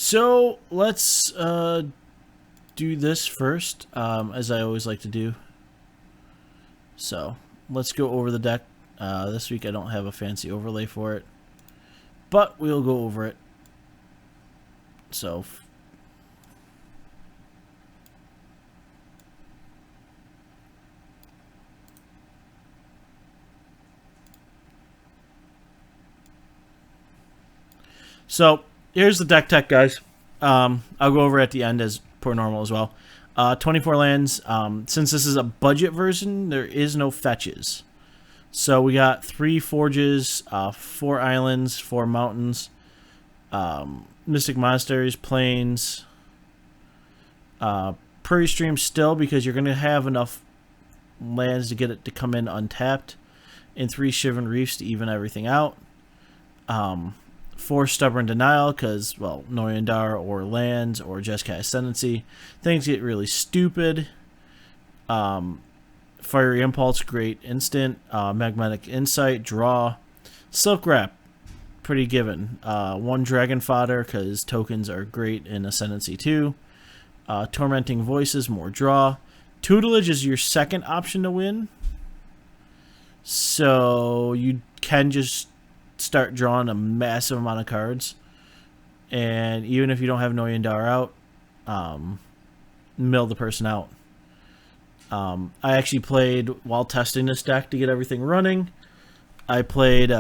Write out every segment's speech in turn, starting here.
So let's do this first, as I always like to do. So let's go over the deck. This week I don't have a fancy overlay for it, but we'll go over it. So here's the deck tech, guys. I'll go over at the end as per normal as well. 24 lands. Since this is a budget version, there is no fetches. So we got 3 forges, 4 islands, 4 mountains, mystic monasteries, plains, prairie stream still, because you're going to have enough lands to get it to come in untapped, and 3 shivan reefs to even everything out. 4 stubborn denial, because, well, Noyan or lands or Jeskai ascendancy, things get really stupid. Fiery impulse, great instant. Magnetic insight, draw. Silk wrap, pretty given. 1 dragon fodder, because tokens are great in ascendancy too. Tormenting voices, more draw. Tutelage is your second option to win, so you can just start drawing a massive amount of cards, and even if you don't have Noyan out, mill the person out. I actually played, while testing this deck to get everything running, I played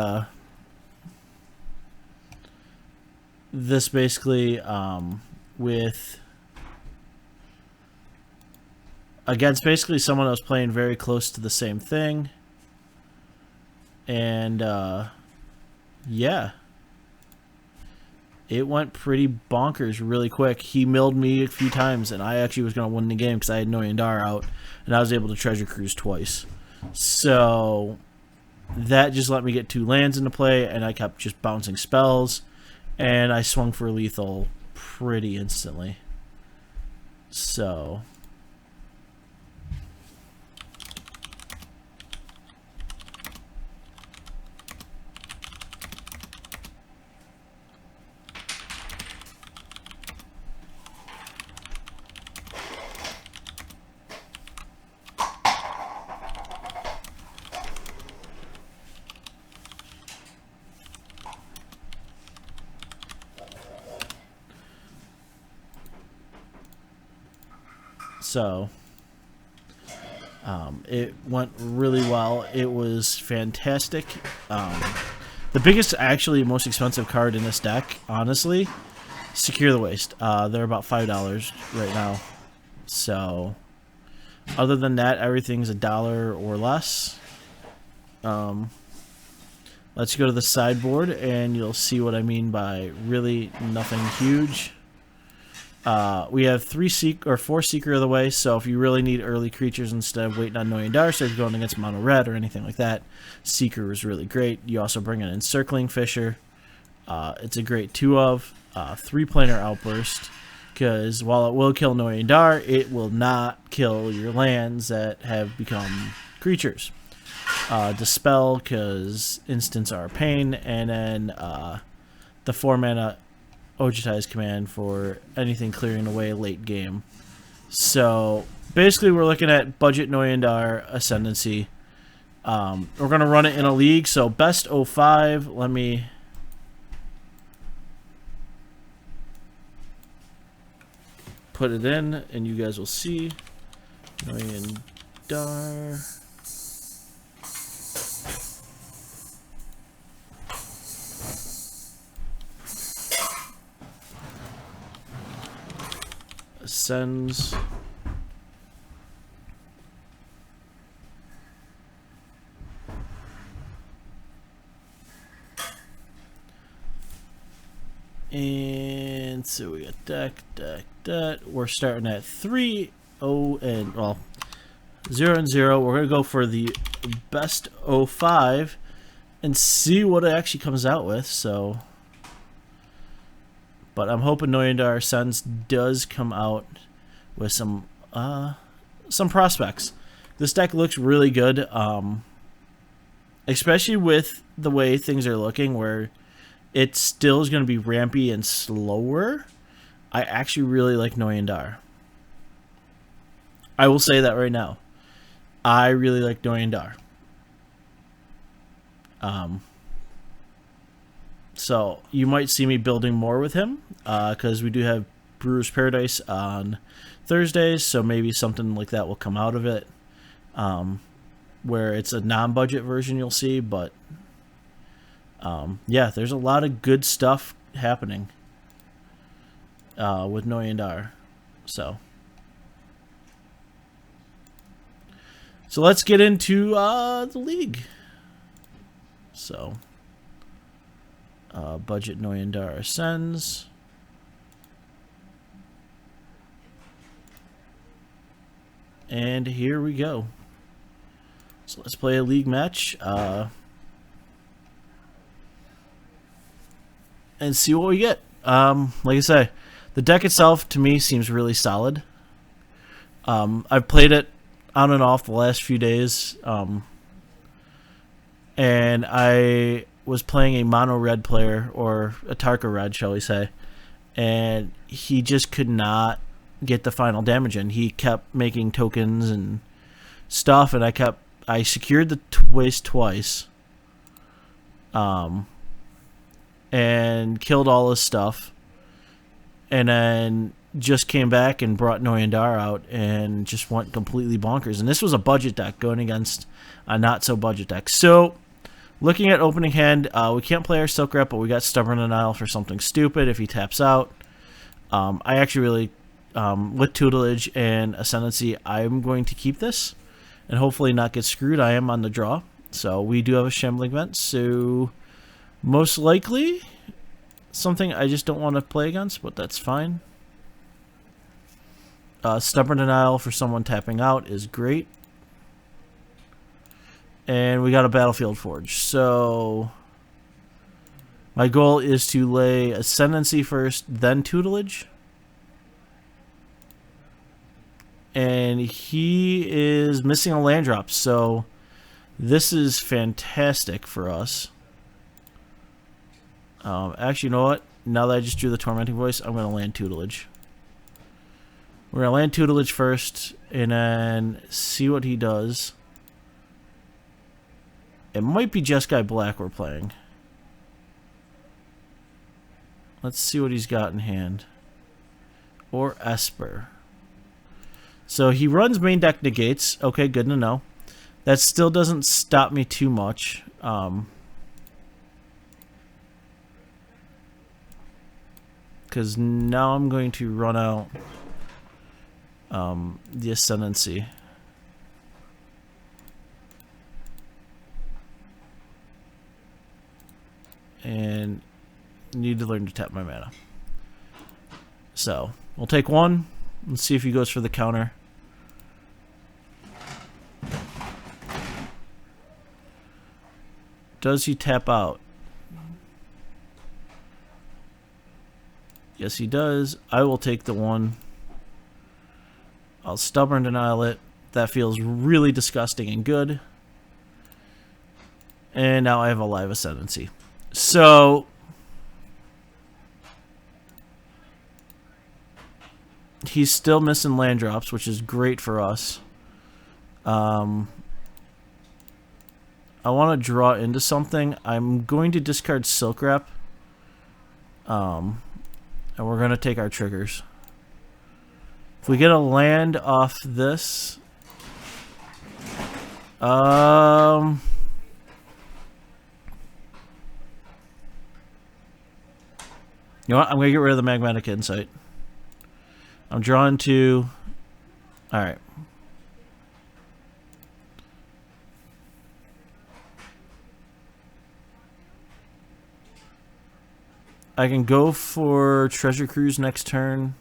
this basically with against basically someone that was playing very close to the same thing, and yeah, it went pretty bonkers really quick. He milled me a few times, and I actually was going to win the game because I had Noyan out, and I was able to treasure cruise twice. So that just let me get 2 lands into play, and I kept just bouncing spells, and I swung for lethal pretty instantly. So it went really well. It was fantastic. The biggest, actually most expensive card in this deck, honestly, Secure the Waste. They're about $5 right now. So other than that, everything's $1 or less. Let's go to the sideboard and you'll see what I mean by really nothing huge. We have 4 Seeker of the Way, so if you really need early creatures instead of waiting on Noyan, so if you're going against mono red or anything like that, Seeker is really great. You also bring an Encircling Fisher. It's a great 2 of 3-planar Outburst, because while it will kill Noyan, it will not kill your lands that have become creatures. Dispel, because instants are a pain, and then the 4-mana Ojutai's Command for anything clearing away late game. So basically we're looking at budget Noyan Ascendancy. We're going to run it in a league, so best 05. Let me put it in and you guys will see. Noyan. Ascends. And so we got deck. We're starting at 3, 0, and well, 0 and 0. We're gonna go for the best 05 and see what it actually comes out with. So, but I'm hoping Noyan Suns does come out with some prospects. This deck looks really good, especially with the way things are looking, where it still is going to be rampy and slower, I actually really like Noyan. I will say that right now. I really like Noyan. So you might see me building more with him because we do have Brewer's Paradise on Thursdays, so maybe something like that will come out of it, where it's a non-budget version you'll see. But yeah, there's a lot of good stuff happening with Noyan. So let's get into the league. So budget Noyan ascends. And here we go. So let's play a league match and see what we get. Like I say, the deck itself to me seems really solid. I've played it on and off the last few days, and I was playing a mono red player, or a Tarka red, shall we say, and he just could not get the final damage in. He kept making tokens and stuff, and I secured the waste twice, and killed all his stuff, and then just came back and brought Noyan out and just went completely bonkers. And this was a budget deck going against a not so budget deck. So looking at opening hand, we can't play our Silk Rep, but we got Stubborn Denial for something stupid if he taps out. I actually really, with Tutelage and Ascendancy, I'm going to keep this and hopefully not get screwed. I am on the draw, so we do have a Shambling Vent, so most likely something I just don't want to play against, but that's fine. Stubborn Denial for someone tapping out is great. And we got a Battlefield Forge. So my goal is to lay Ascendancy first, then Tutelage. And he is missing a land drop, so this is fantastic for us. Actually, you know what? Now that I just drew the Tormenting Voice, I'm going to land Tutelage. We're going to land Tutelage first, and then see what he does. It might be Jeskai Black we're playing. Let's see what he's got in hand. Or Esper. So he runs main deck negates. Okay, good to know. That still doesn't stop me too much. Because now I'm going to run out the Ascendancy. And need to learn to tap my mana. So we'll take one and see if he goes for the counter. Does he tap out? Yes, he does. I will take the one. I'll Stubborn Denial it. That feels really disgusting and good. And now I have a live Ascendancy. So he's still missing land drops, which is great for us. I want to draw into something. I'm going to discard Silk Rep. And we're going to take our triggers. If we get a land off this... You know what? I'm going to get rid of the Magmatic Insight. I'm drawn to... Alright. I can go for Treasure Cruise next turn.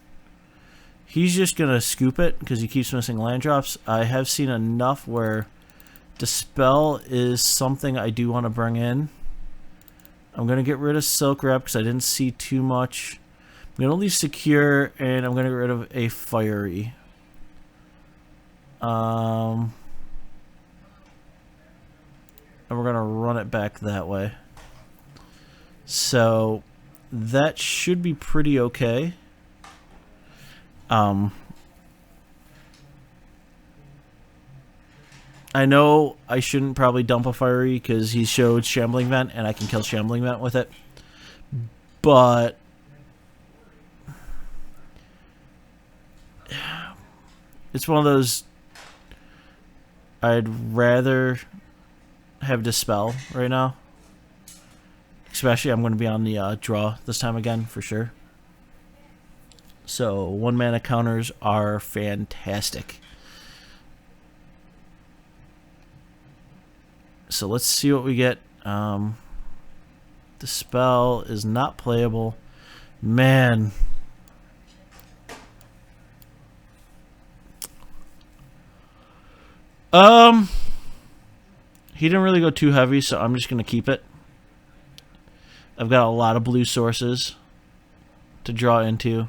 He's just going to scoop it because he keeps missing land drops. I have seen enough where Dispel is something I do want to bring in. I'm going to get rid of Silk Rep because I didn't see too much. I'm going to leave Secure, and I'm going to get rid of a Fiery. And we're going to run it back that way. So that should be pretty okay. I know I shouldn't probably dump a fiery because he showed Shambling Vent and I can kill Shambling Vent with it. But it's one of those I'd rather have Dispel right now. Especially I'm going to be on the draw this time again for sure. So 1 mana counters are fantastic. So let's see what we get. Dispel is not playable. Man. He didn't really go too heavy, so I'm just going to keep it. I've got a lot of blue sources to draw into.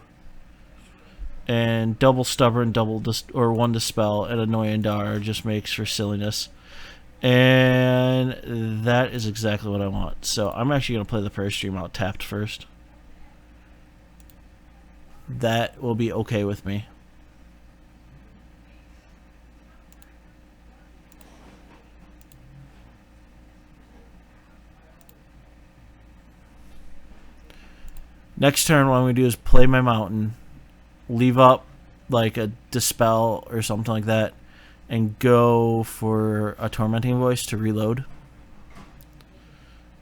And double Stubborn, or 1 Dispel, and a Noyan just makes for silliness. And that is exactly what I want. So I'm actually going to play the Prayer Stream out tapped first. That will be okay with me. Next turn, what I'm going to do is play my Mountain, leave up like a Dispel or something like that, and go for a Tormenting Voice to reload.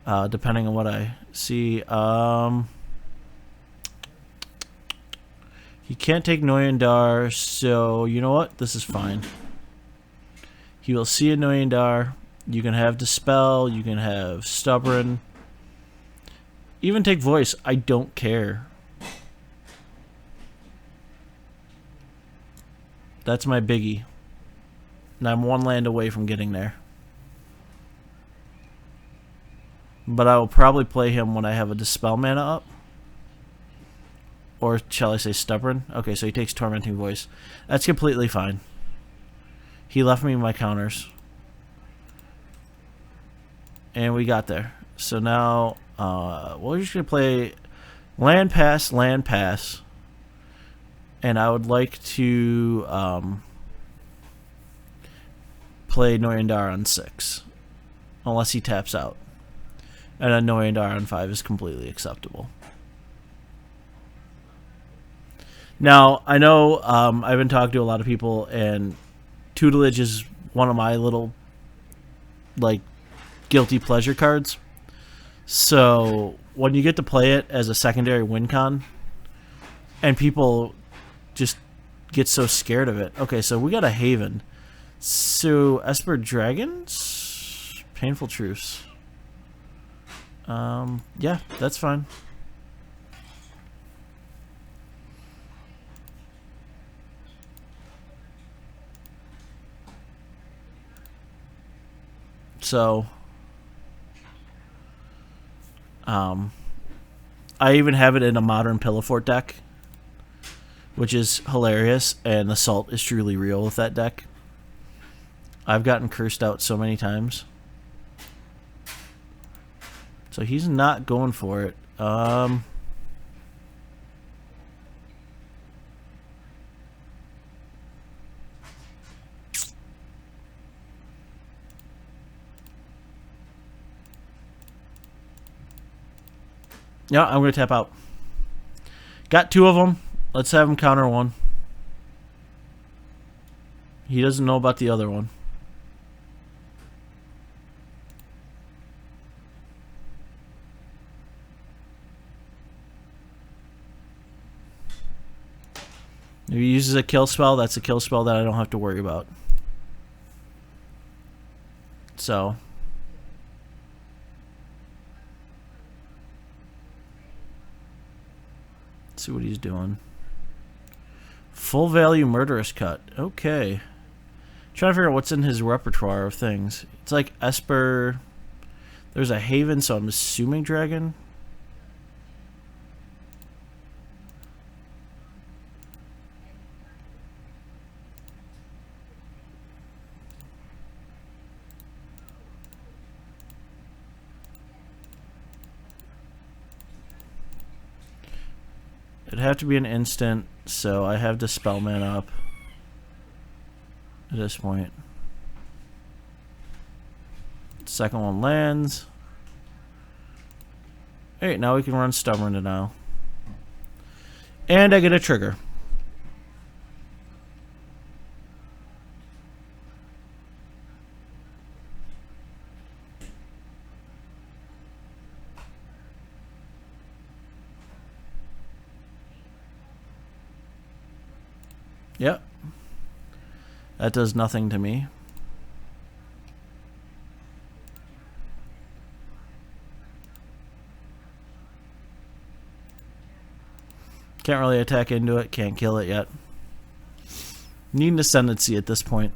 Depending on what I see. He can't take Noyan, so you know what? This is fine. He will see a Noyan. You can have Dispel, you can have Stubborn. Even take Voice, I don't care. That's my biggie. And I'm 1 land away from getting there. But I will probably play him when I have a Dispel mana up. Or shall I say Stubborn? Okay, so he takes Tormenting Voice. That's completely fine. He left me my counters. And we got there. So now, we're just going to play land pass, and I would like to play Noyan on 6, unless he taps out. And a Noyan on 5 is completely acceptable. Now, I know I've been talking to a lot of people, and Tutelage is one of my little, like, guilty pleasure cards. So when you get to play it as a secondary win con, and people just get so scared of it. Okay, so we got a Haven. So Esper Dragons? Painful Truce. Yeah, that's fine. So I even have it in a modern Pillowfort deck, which is hilarious, and the salt is truly real with that deck. I've gotten cursed out so many times. So he's not going for it. Yeah, I'm going to tap out. Got 2 of them. Let's have him counter 1. He doesn't know about the other one. If he uses a kill spell, that's a kill spell that I don't have to worry about. So let's see what he's doing. Full value Murderous Cut. Okay. Trying to figure out what's in his repertoire of things. It's like Esper. There's a Haven, so I'm assuming Dragon. It'd have to be an instant, So I have Dispel Man up at this point. Second one lands. Alright, now we can run Stubborn Denial. And I get a trigger. Yep. That does nothing to me. Can't really attack into it. Can't kill it yet. Need an Ascendancy at this point.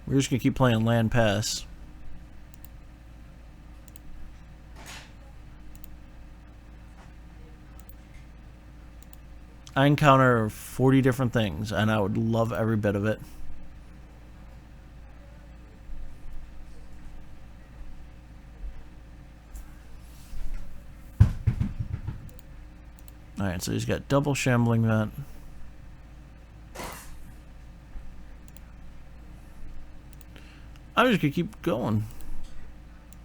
We're just going to keep playing land pass. I encounter 40 different things, and I would love every bit of it. Alright, so he's got double Shambling Vent. I'm just going to keep going.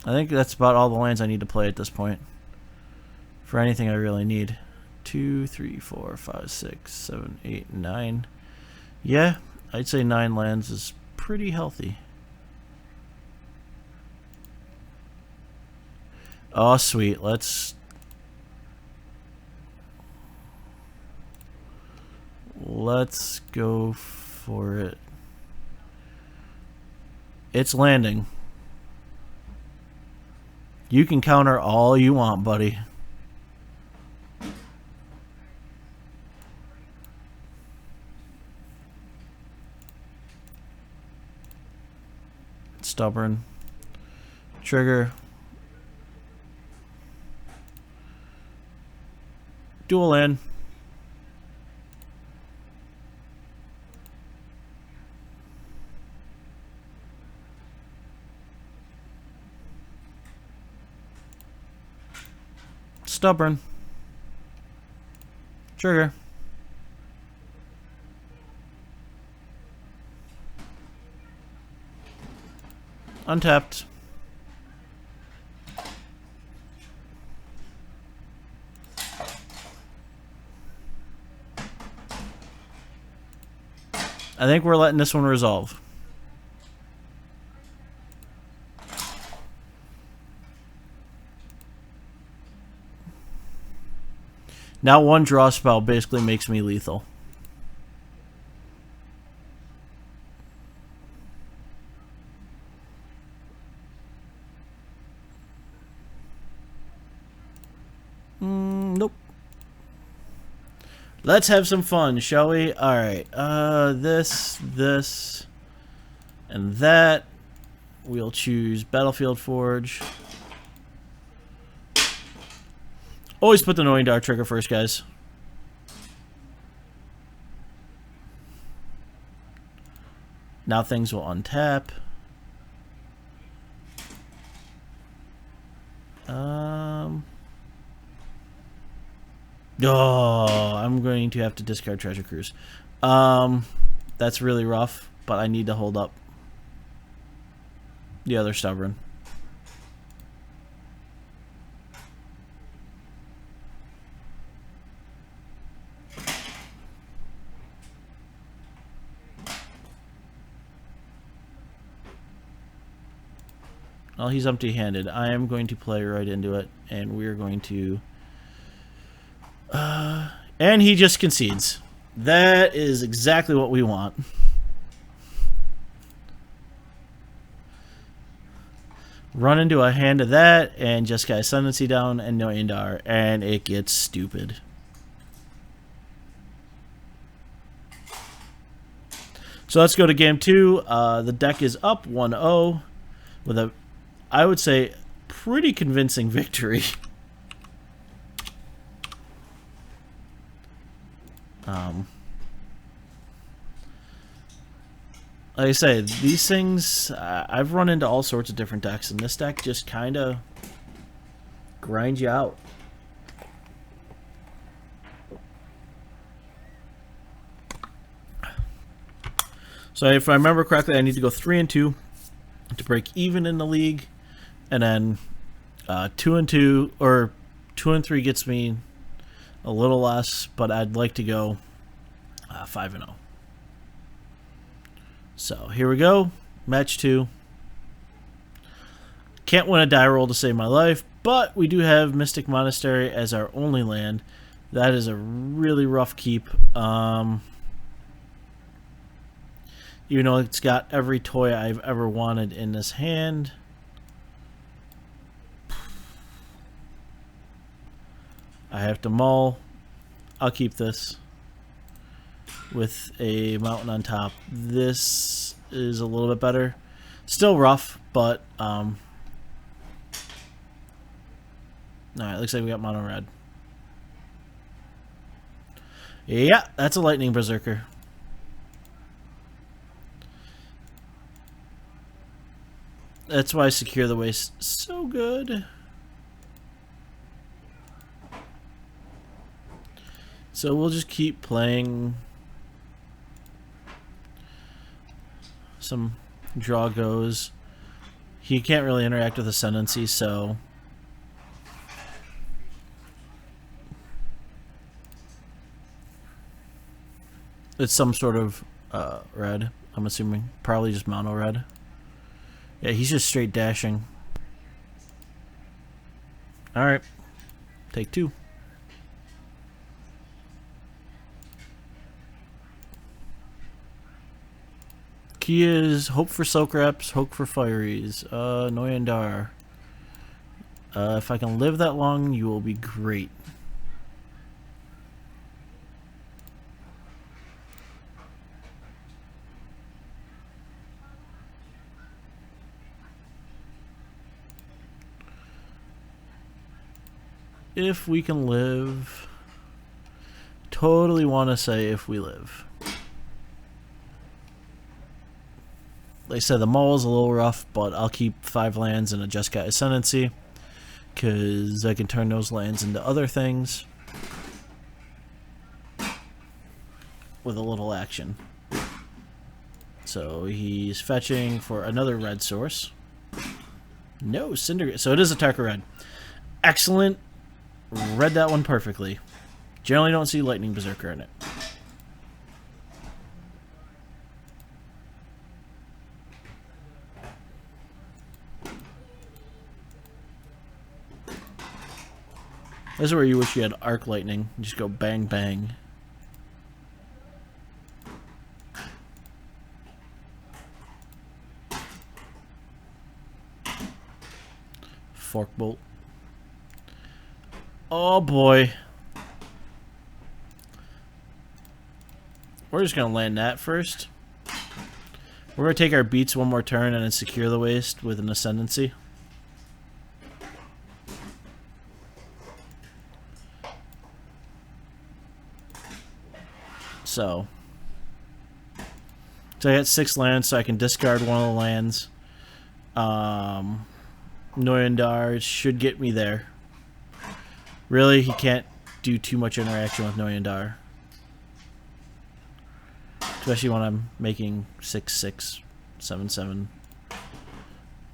I think that's about all the lands I need to play at this point. For anything I really need. 2, 3, 4, 5, 6, 7, 8, 9. Yeah, I'd say 9 lands is pretty healthy. Oh, sweet. Let's go for it. It's landing. You can counter all you want, buddy. Stubborn. Trigger. Dual land. Stubborn. Trigger. Untapped. I think we're letting this one resolve. Now one draw spell basically makes me lethal. Nope. Let's have some fun, shall we? Alright. This, and that. We'll choose Battlefield Forge. Always put the Noyan Dart trigger first, guys. Now things will untap. Oh, I'm going to have to discard Treasure Cruise. That's really rough, but I need to hold up. The other Stubborn. Well, he's empty-handed. I am going to play right into it, and we're going to... and he just concedes. That is exactly what we want. Run into a hand of that, and just got Ascendancy down, and Noyan Dar, and it gets stupid. So let's go to game 2. The deck is up 1-0 with a, I would say, pretty convincing victory. Like I say, these things, I've run into all sorts of different decks, and this deck just kind of grinds you out. So if I remember correctly, I need to go 3-2 to break even in the league, and then 2-2 or 2-3 gets me a little less, but I'd like to go 5-0. So here we go, match 2. Can't win a die roll to save my life, but we do have Mystic Monastery as our only land. That is a really rough keep. Even though it's got every toy I've ever wanted in this hand. I have to mull. I'll keep this with a mountain on top. This is a little bit better. Still rough, but alright, looks like we got mono red. Yeah, that's a lightning berserker. That's why Secure the Waste is so good. So we'll just keep playing some draw goes. He can't really interact with Ascendancy, so it's some sort of red, I'm assuming. Probably just mono red. Yeah, he's just straight dashing. Alright. Take 2. Key is hope for Soak Reps, hope for Fireys. Noyan. If I can live that long, you will be great. If we can live. Totally want to say if we live. Like I said, the mall is a little rough, but I'll keep 5 lands and a Jeskai Ascendancy, because I can turn those lands into other things with a little action. So he's fetching for another red source. No, Cinder. So it is a Tarka red. Excellent. Read that one perfectly. Generally don't see Lightning Berserker in it. This is where you wish you had Arc Lightning. You just go bang bang. Fork Bolt. Oh boy. We're just going to land that first. We're going to take our beats one more turn and then Secure the Waste with an Ascendancy. So I got 6 lands, so I can discard one of the lands. Noyan should get me there. Really, he can't do too much interaction with Noyan. Especially when I'm making 6/6, 7/7.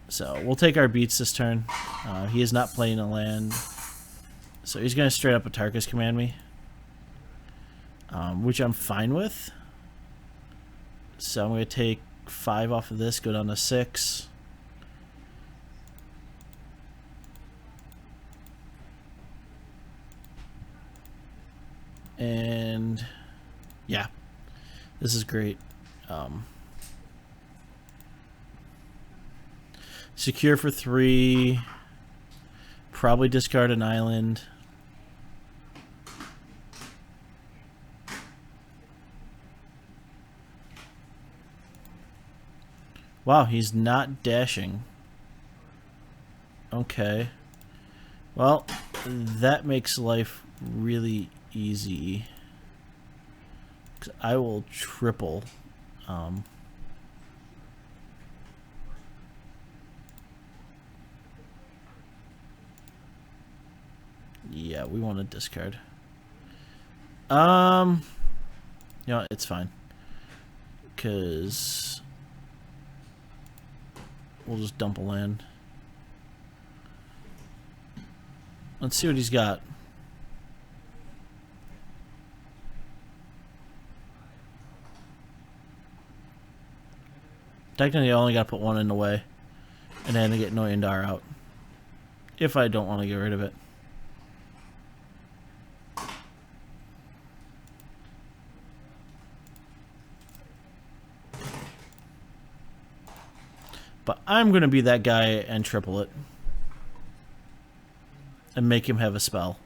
So we'll take our beats this turn. He is not playing a land, so he's going to straight up Atarkas command me, which I'm fine with. So I'm going to take 5 off of this, go down to 6. And yeah, this is great. Secure for 3. Probably discard an island. Wow, he's not dashing. Okay. Well, that makes life really easy. 'Cause I will triple. Yeah, we want to discard. You know, it's fine. Because we'll just dump a land. Let's see what he's got. Technically, I only got to put one in the way. And then to get Noyan out. If I don't want to get rid of it. But I'm going to be that guy and triple it. And make him have a spell.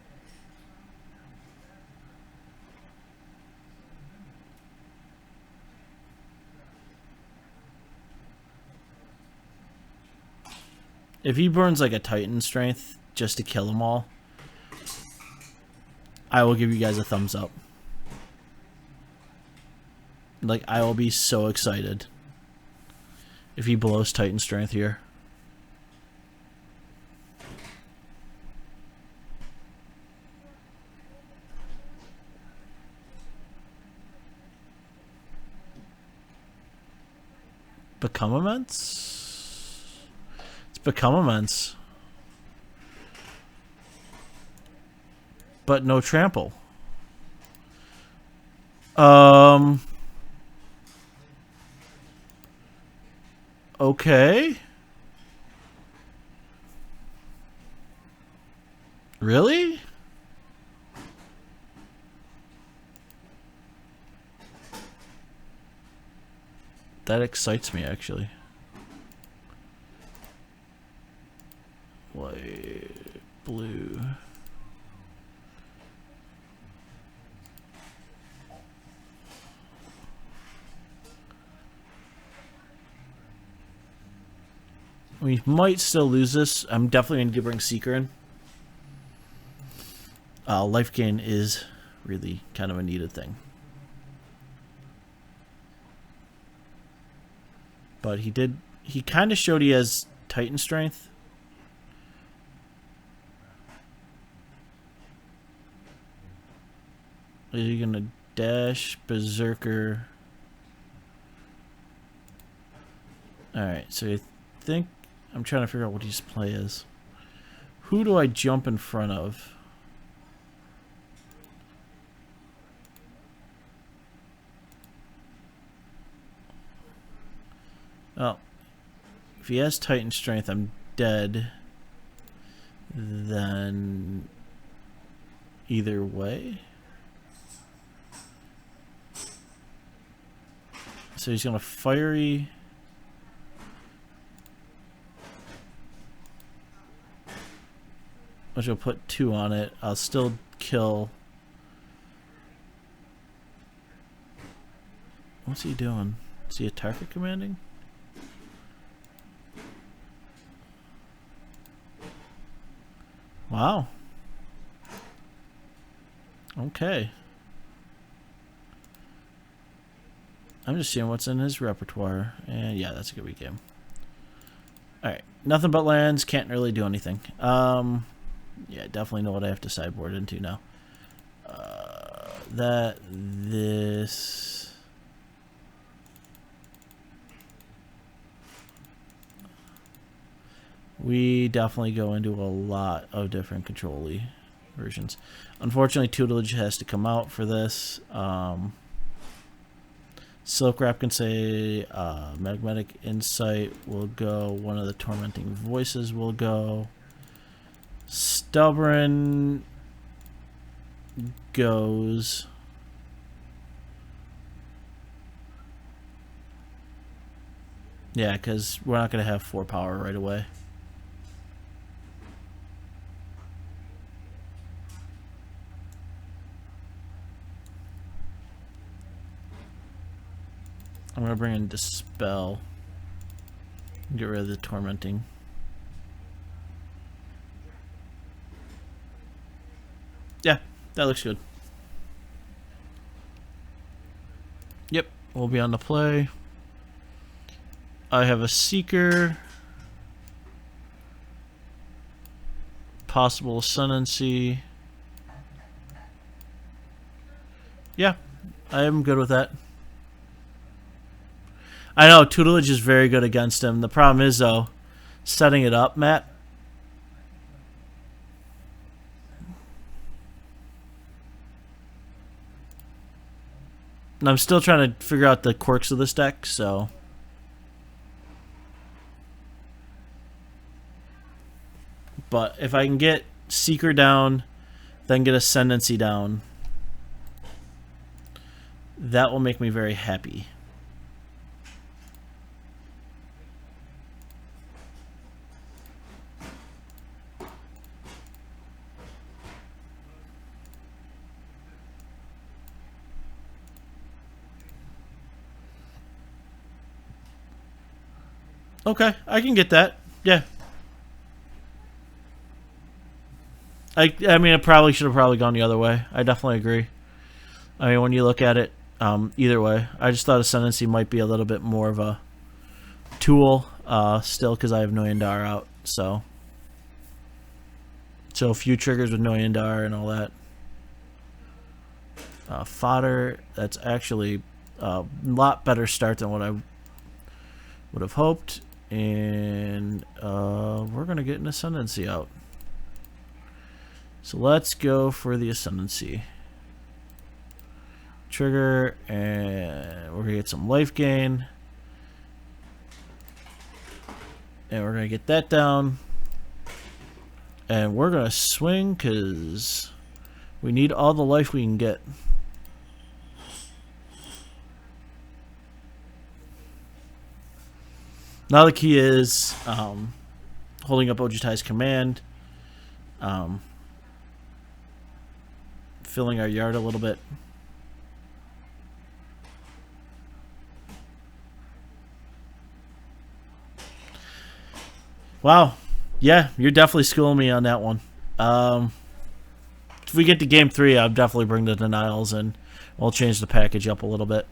If he burns like a Titan Strength just to kill them all, I will give you guys a thumbs up. Like, I will be so excited if he blows Titan Strength here. Become immense? It's become immense. But no trample. Okay. Really? That excites me, actually. White, blue. We might still lose this. I'm definitely going to bring Seeker in. Life gain is really kind of a needed thing. But he kind of showed he has Titan Strength. Are you going to dash, Berserker? Alright, so I think I'm trying to figure out what his play is. Who do I jump in front of? Oh, if he has Titan Strength, I'm dead. Then either way. So he's gonna fiery. Which will put 2 on it. I'll still kill. What's he doing? Is he a target commanding? Wow. Okay. I'm just seeing what's in his repertoire. And yeah, that's a good weak game. Alright. Nothing but lands. Can't really do anything. Yeah, definitely know what I have to sideboard into now. This. We definitely go into a lot of different control-y versions. Unfortunately, tutelage has to come out for this. Silk Wrap can say Magnetic Insight will go. One of the Tormenting Voices will go. Stubborn goes. Yeah, because we're not going to have 4 power right away. I'm going to bring in Dispel. Get rid of the Tormenting. Yeah, that looks good. Yep, we'll be on the play. I have a Seeker. Possible Ascendancy. Yeah, I am good with that. I know tutelage is very good against him. The problem is though, setting it up, Matt. And I'm still trying to figure out the quirks of this deck, so. But if I can get Seeker down, then get Ascendancy down, that will make me very happy. Okay, I can get that. Yeah. I mean, it probably should have probably gone the other way. I definitely agree. I mean, when you look at it, either way, I just thought Ascendancy might be a little bit more of a tool, still, because I have Noyan out. So a few triggers with Noyan and all that. Fodder, that's actually a lot better start than what I would have hoped. And we're going to get an Ascendancy out. So let's go for the Ascendancy. Trigger, and we're going to get some life gain. And we're going to get that down. And we're going to swing because we need all the life we can get. Now the key is holding up Ojutai's command. Filling our yard a little bit. Wow. Yeah, you're definitely schooling me on that one. If we get to game 3, I'll definitely bring the denials and we'll change the package up a little bit.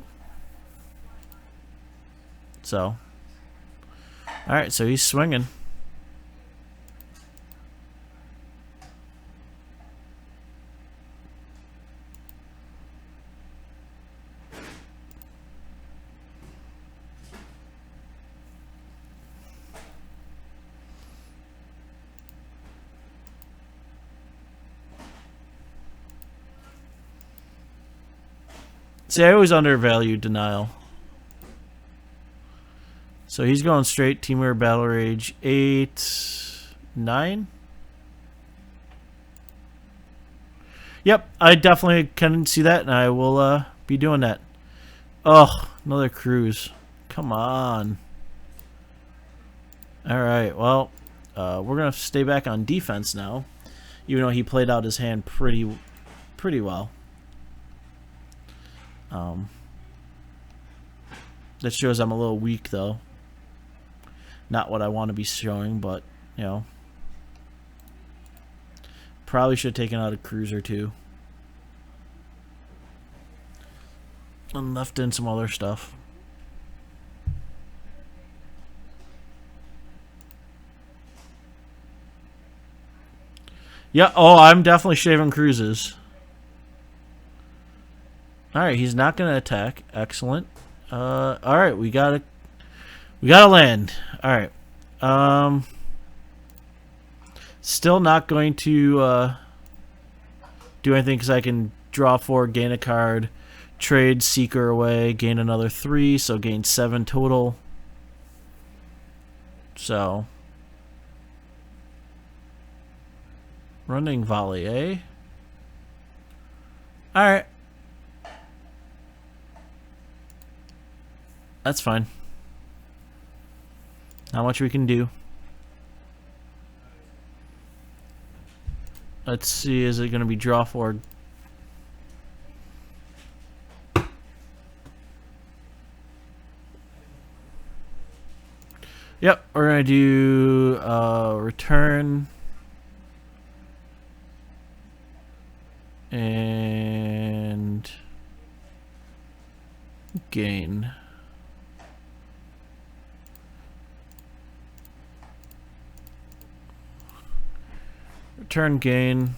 So. Alright, so he's swinging. See, I always undervalue denial. So he's going straight. Teamwear Battle Rage 8, 9. Yep, I definitely can see that, and I will be doing that. Oh, another cruise. Come on. All right, well, we're gonna stay back on defense now, even though he played out his hand pretty well. That shows I'm a little weak, though. Not what I want to be showing, but, you know. Probably should have taken out a cruiser, too. And left in some other stuff. Yeah, oh, I'm definitely shaving cruises. Alright, he's not going to attack. Excellent. Alright, we gotta land. Alright. Still not going to do anything because I can draw 4, gain a card, trade Seeker away, gain another 3, so gain 7 total. So running volley, eh? Alright. That's fine. Not much we can do. Let's see, is it going to be draw 4? Yep, we're going to do return and gain. Return gain,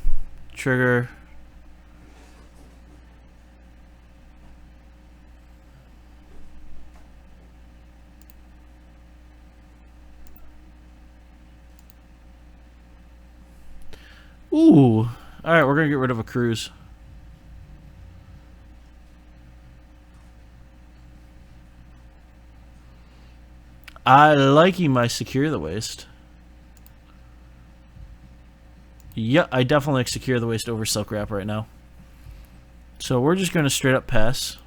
trigger, Ooh. Alright, we're going to get rid of a cruise. I like my secure the waste. Yeah, I definitely like secure the waste over silk wrap right now. So we're just going to straight up pass.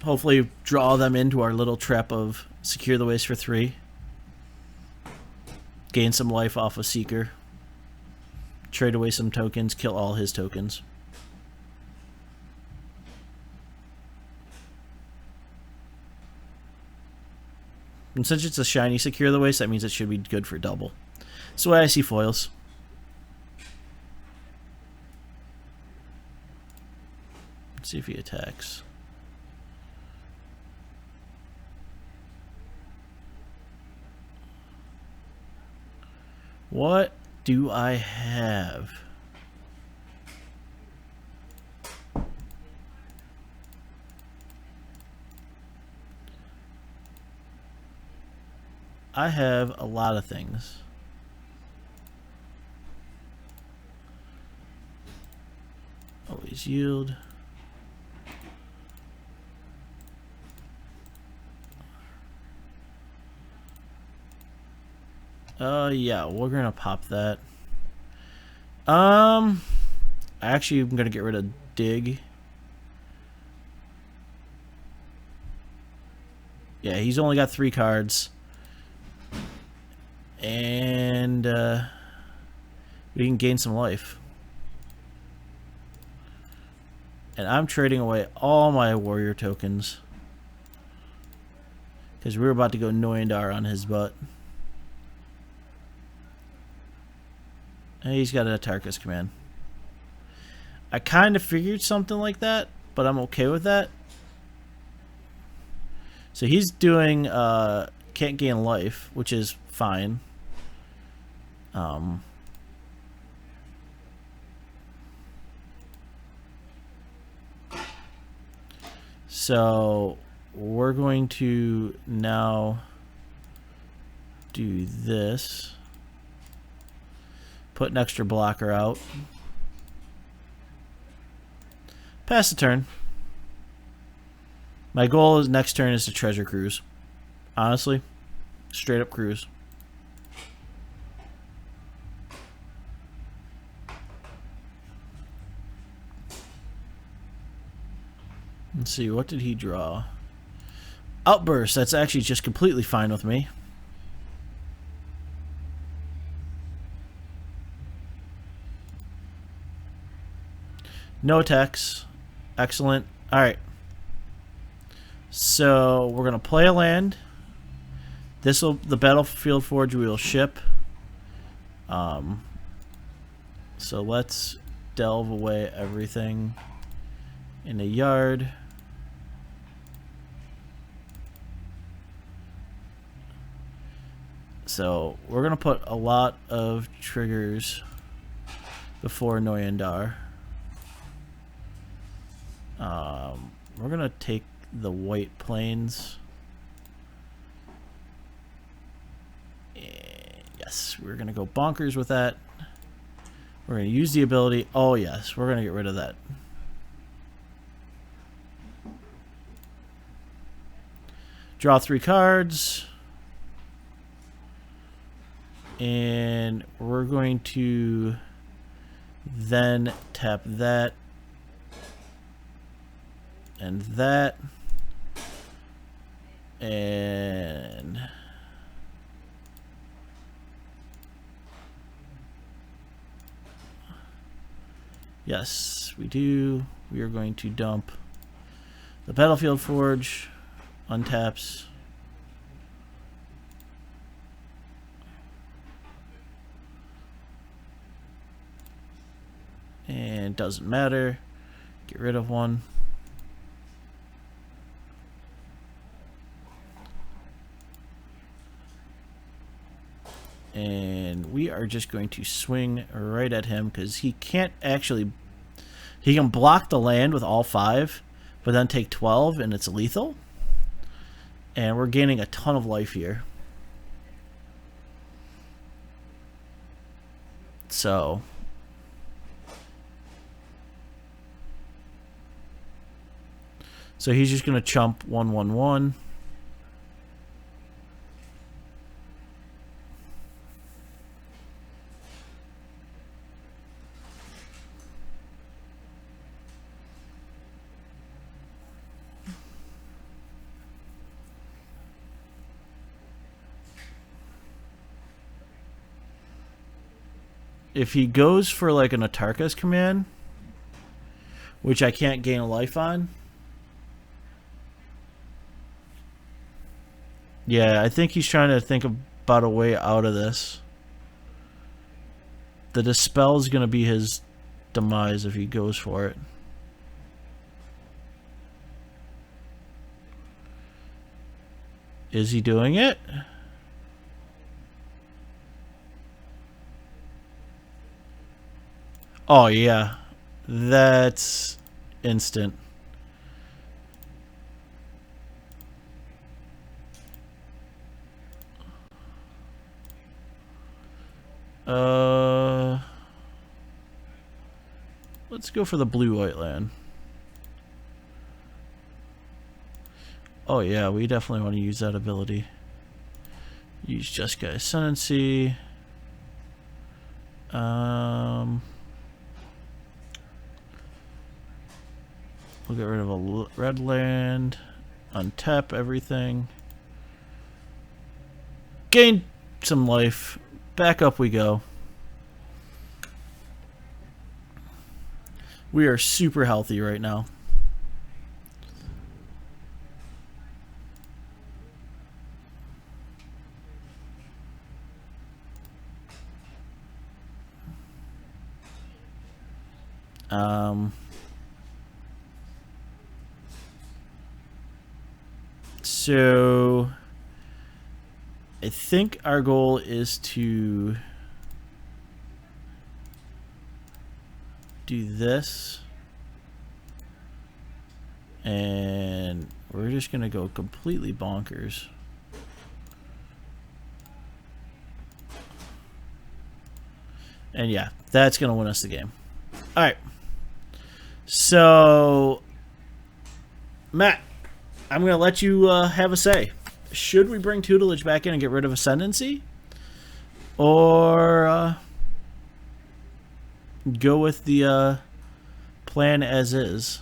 Hopefully draw them into our little trap of secure the waste for 3. Gain some life off of Seeker. Trade away some tokens, kill all his tokens. And since it's a shiny secure the waste, that means it should be good for double. That's the way I see foils. Let's see if he attacks. What do I have? I have a lot of things. Always yield. Yeah, we're gonna pop that. Actually, I'm gonna get rid of dig. Yeah, he's only got 3 cards. And we can gain some life. And I'm trading away all my warrior tokens because we're about to go Noyan on his butt. And he's got a Tarkus command. I kind of figured something like that, but I'm okay with that. So he's doing can't gain life, which is fine. So we're going to now do this. Put an extra blocker out. Pass the turn. My goal is next turn is to treasure cruise. Honestly, straight up cruise. Let's see, what did he draw? Outburst, that's actually just completely fine with me. No attacks. Excellent. Alright. So we're gonna play a land. The Battlefield Forge we will ship. So let's delve away everything in the yard. So we're gonna put a lot of triggers before Noyan. We're gonna take the White Plains. Yes, we're gonna go bonkers with that. We're gonna use the ability. Oh yes, we're gonna get rid of that. Draw 3 cards. And we're going to then tap that and that and yes, we do. We are going to dump the Battlefield Forge, untaps. And doesn't matter. Get rid of one. And we are just going to swing right at him because he can't actually... He can block the land with all 5, but then take 12 and it's lethal. And we're gaining a ton of life here. So he's just gonna chump 1/1/1. If he goes for like an Atarka's command, which I can't gain a life on. Yeah, I think he's trying to think about a way out of this. The Dispel is going to be his demise if he goes for it. Is he doing it? Oh, yeah. That's instant. Let's go for the blue-white land. Oh, yeah, we definitely want to use that ability. Use Jeskai Ascendancy. We'll get rid of a red land. Untap everything. Gain some life. Back up we go. We are super healthy right now. So I think our goal is to do this, and we're just gonna go completely bonkers. And yeah, that's gonna win us the game. All right, so Matt, I'm gonna let you have a say. Should we bring tutelage back in and get rid of Ascendancy, or go with the plan as is?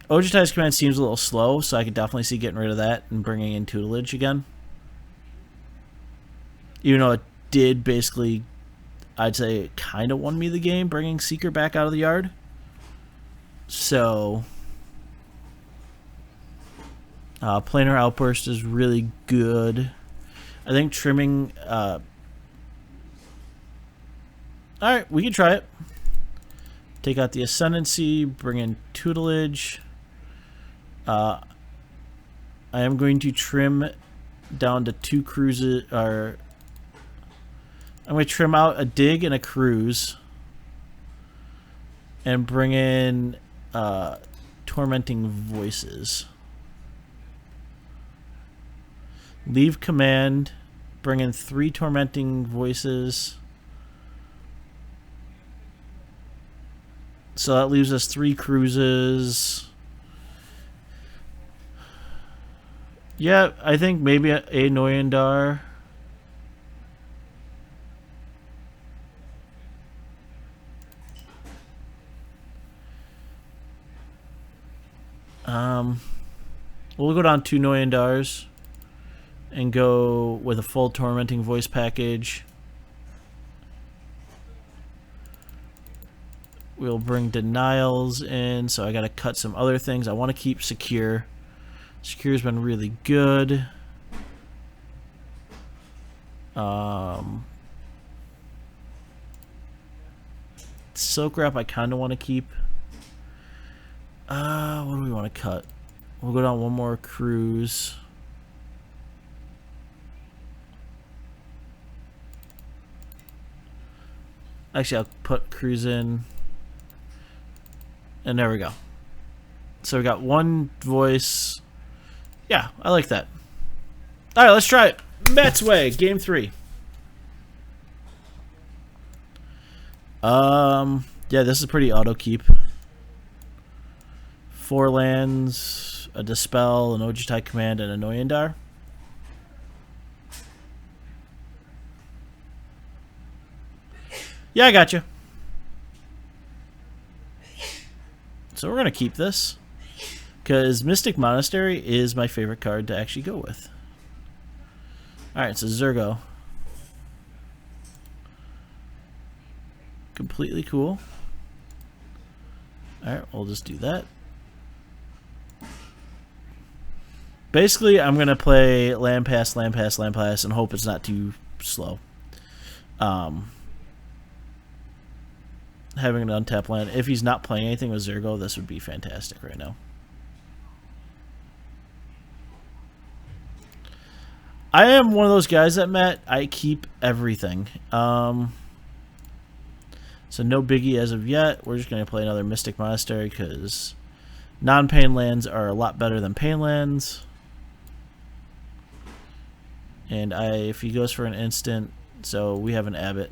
Ojutai's command seems a little slow, so I could definitely see getting rid of that and bringing in tutelage again. Even though it did basically, I'd say it kind of won me the game, bringing Seeker back out of the yard. So Planar Outburst is really good. I think trimming... Alright, we can try it. Take out the Ascendancy, bring in tutelage. I am going to trim down to 2 cruises, or I'm going to trim out a dig and a cruise and bring in Tormenting Voices. Leave command, bring in 3 Tormenting Voices. So that leaves us 3 cruises. Yeah, I think maybe a Noyan. We'll go down 2 Noyandars and go with a full Tormenting Voice package. We'll bring Denials in, so I gotta cut some other things. I want to keep Secure. Secure's been really good. Silk Wrap I kind of want to keep. What do we want to cut? We'll go down 1 more cruise. Actually, I'll put cruise in. And there we go. So we got 1 voice. Yeah, I like that. All right, let's try it. Matt's Way, game 3. Yeah, this is pretty auto keep. 4 lands, a Dispel, an Ojutai Command, and a Noyan. Yeah, I got you. So we're going to keep this, because Mystic Monastery is my favorite card to actually go with. Alright, so Zurgo. Completely cool. Alright, we'll just do that. Basically, I'm going to play land pass, land pass, land pass, and hope it's not too slow. Having an untapped land. If he's not playing anything with Zurgo, this would be fantastic right now. I am one of those guys that, Matt, I keep everything. So no biggie as of yet. We're just going to play another Mystic Monastery because non-pain lands are a lot better than pain lands. And if he goes for an instant, so we have an Abbot.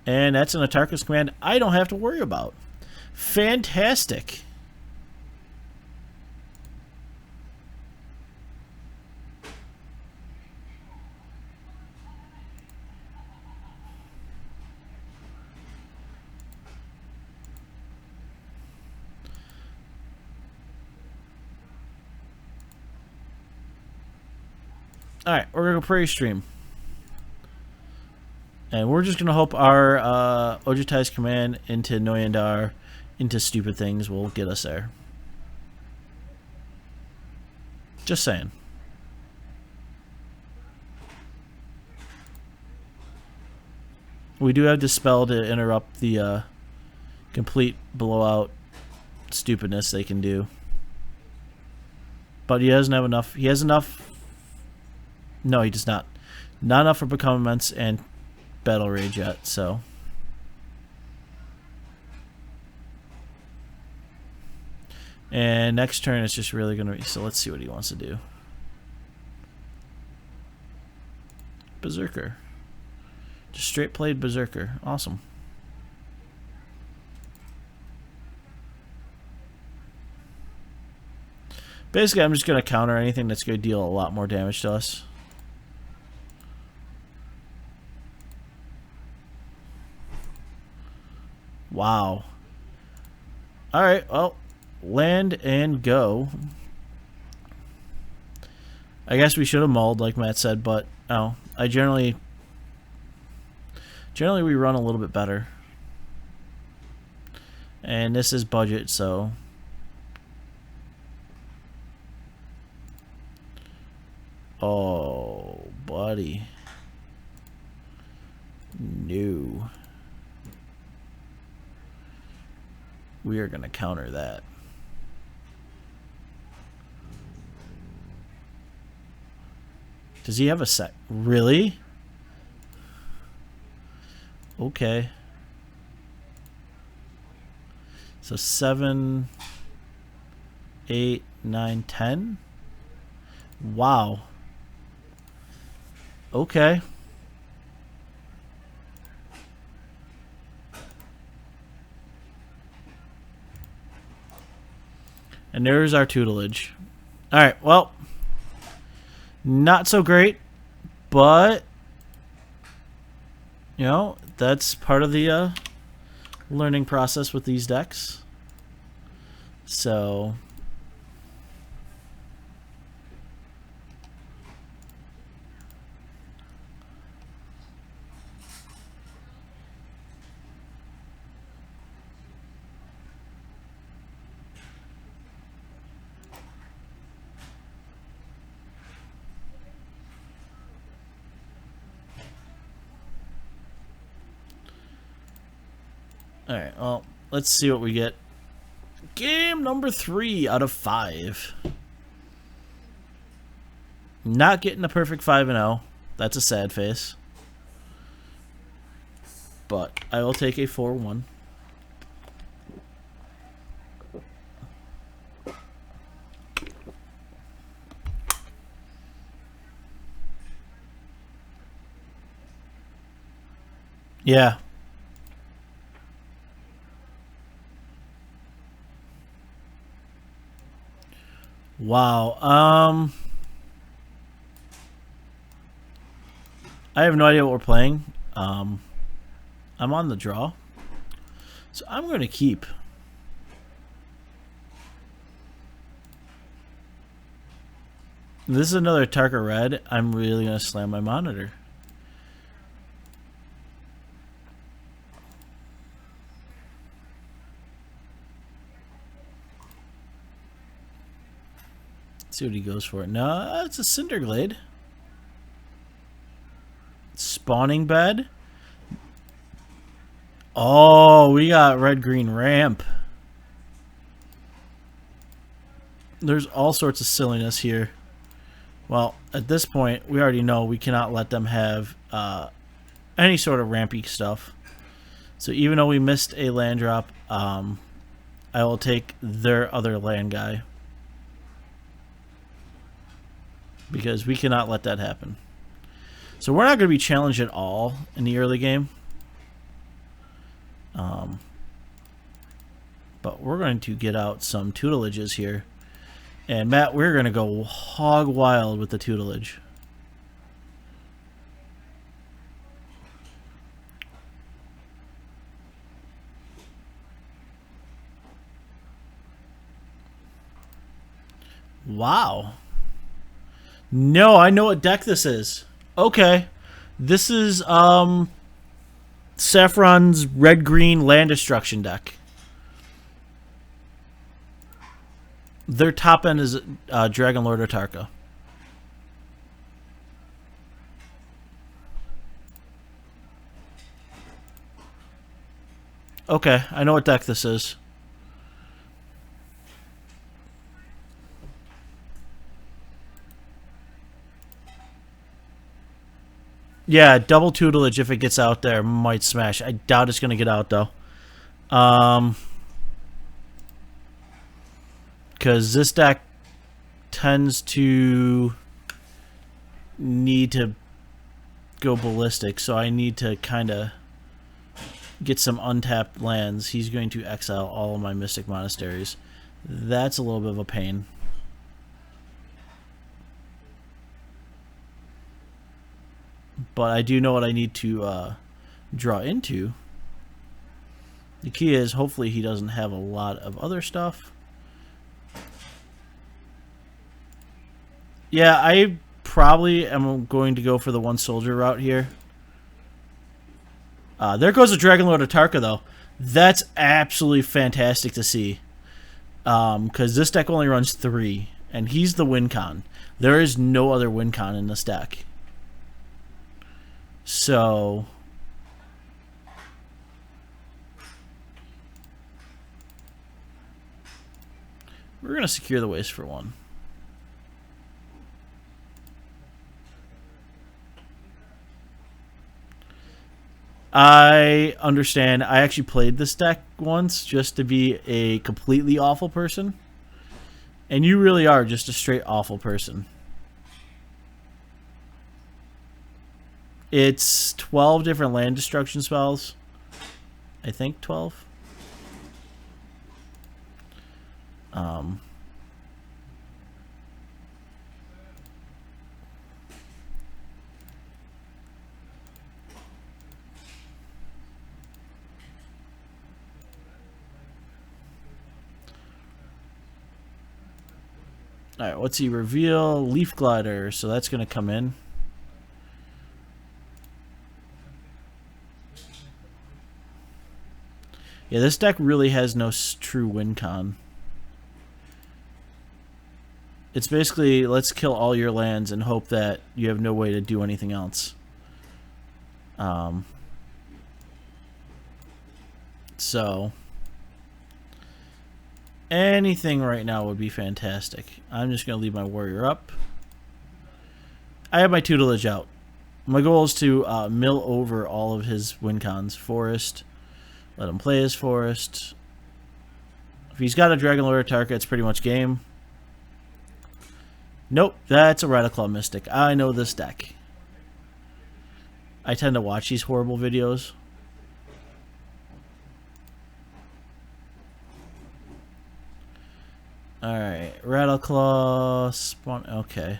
And that's an Atarka's Command I don't have to worry about. Fantastic. Alright, we're going to go Prairie Stream. And we're just going to hope our Ojutai's Command into Noyan into stupid things will get us there. Just saying. We do have Dispel to interrupt the complete blowout stupidness they can do. But he doesn't have enough. He has enough. No, he does not. Not enough for Become Immense and Battle Rage yet, so. And next turn it's just really going to be. So let's see what he wants to do. Berserker. Just straight played Berserker. Awesome. Basically, I'm just going to counter anything that's going to deal a lot more damage to us. Wow. Alright, well, land and go. I guess we should have mulled, like Matt said, but oh, I generally we run a little bit better. And this is budget, so oh, buddy. No. We are going to counter that. Does he have a set? Really? Okay. So 7, 8, 9, 10. Wow. Okay. And there's our tutelage. Alright, well. Not so great. But, you know, that's part of the learning process with these decks. So alright, well, let's see what we get. Game number 3 out of 5. Not getting a perfect 5-0. That's a sad face. But I will take a 4-1. Yeah. Wow. I have no idea what we're playing. I'm on the draw. So I'm going to keep. This is another Tarka red. I'm really going to slam my monitor. Let's see what he goes for. No, it's a Cinderglade. Spawning bed. Oh, we got red-green ramp. There's all sorts of silliness here. Well, at this point, we already know we cannot let them have any sort of rampy stuff. So even though we missed a land drop, I will take their other land guy. Because we cannot let that happen. So we're not going to be challenged at all in the early game. But we're going to get out some tutelages here. And Matt, we're going to go hog wild with the tutelage. Wow. No, I know what deck this is. Okay. This is Saffron's red-green land destruction deck. Their top end is Dragon Lord or Tarka. Okay, I know what deck this is. Yeah, double tutelage if it gets out there might smash. I doubt it's going to get out though. Because this deck tends to need to go ballistic, so I need to kind of get some untapped lands. He's going to exile all of my Mystic Monasteries. That's a little bit of a pain. But I do know what I need to draw into. The key is hopefully he doesn't have a lot of other stuff. Yeah, I probably am going to go for the one soldier route here. There goes the Dragon Lord of Tarka, though. That's absolutely fantastic to see. Because this deck only runs 3, and he's the win con. There is no other win con in this deck. So we're going to secure the waste for 1. I understand. I actually played this deck once just to be a completely awful person. And you really are just a straight awful person. It's 12 different land destruction spells. I think 12. Alright, what's he reveal? Leaf Glider, so that's going to come in. Yeah, this deck really has no true win con. It's basically, let's kill all your lands and hope that you have no way to do anything else. So anything right now would be fantastic. I'm just going to leave my warrior up. I have my tutelage out. My goal is to mill over all of his win cons. Forest. Let him play his forest. If he's got a Dragon Lord Tarka, it's pretty much game. Nope, that's a Radiclaw Mystic. I know this deck. I tend to watch these horrible videos. Alright, Rattleclaw spawn. Okay.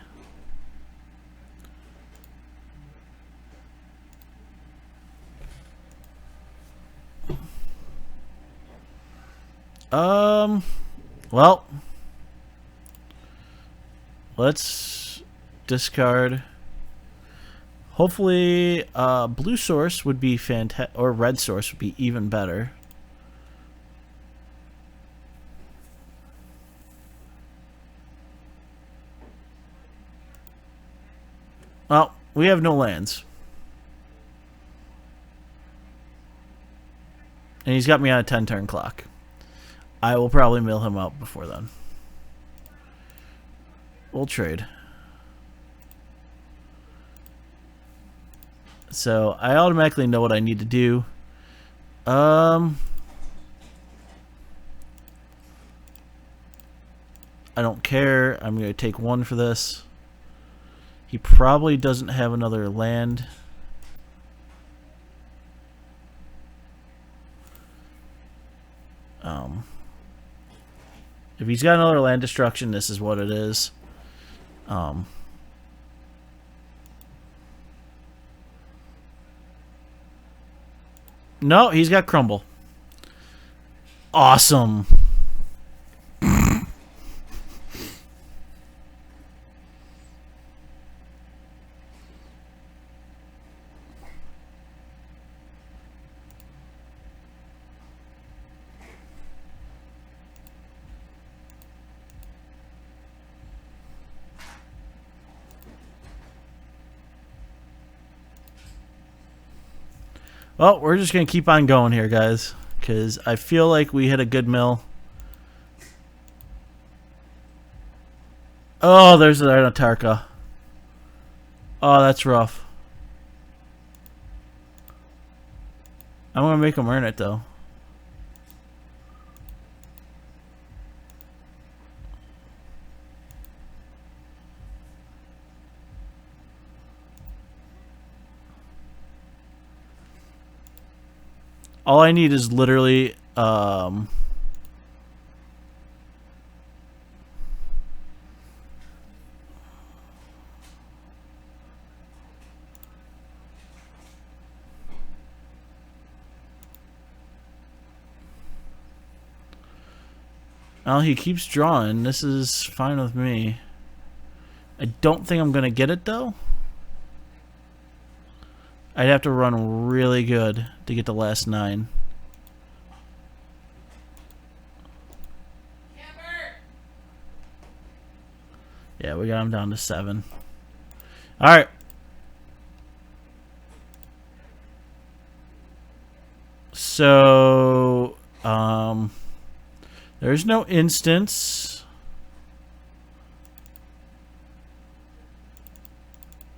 Well, let's discard. Hopefully, blue source would be fantastic, or red source would be even better. Well, we have no lands. And he's got me on a 10-turn clock. I will probably mill him out before then. We'll trade. So I automatically know what I need to do. I don't care. I'm going to take one for this. He probably doesn't have another land. If he's got another land destruction, this is what it is. No, he's got crumble. Awesome. Well, we're just going to keep on going here, guys, because I feel like we hit a good mill. Oh, there's an Tarka. Oh, that's rough. I'm going to make him earn it, though. All I need is literally well, he keeps drawing. This is fine with me. I don't think I'm gonna get it though. I'd have to run really good to get the last 9. Yeah, we got him down to 7. Alright. So, there's no instance.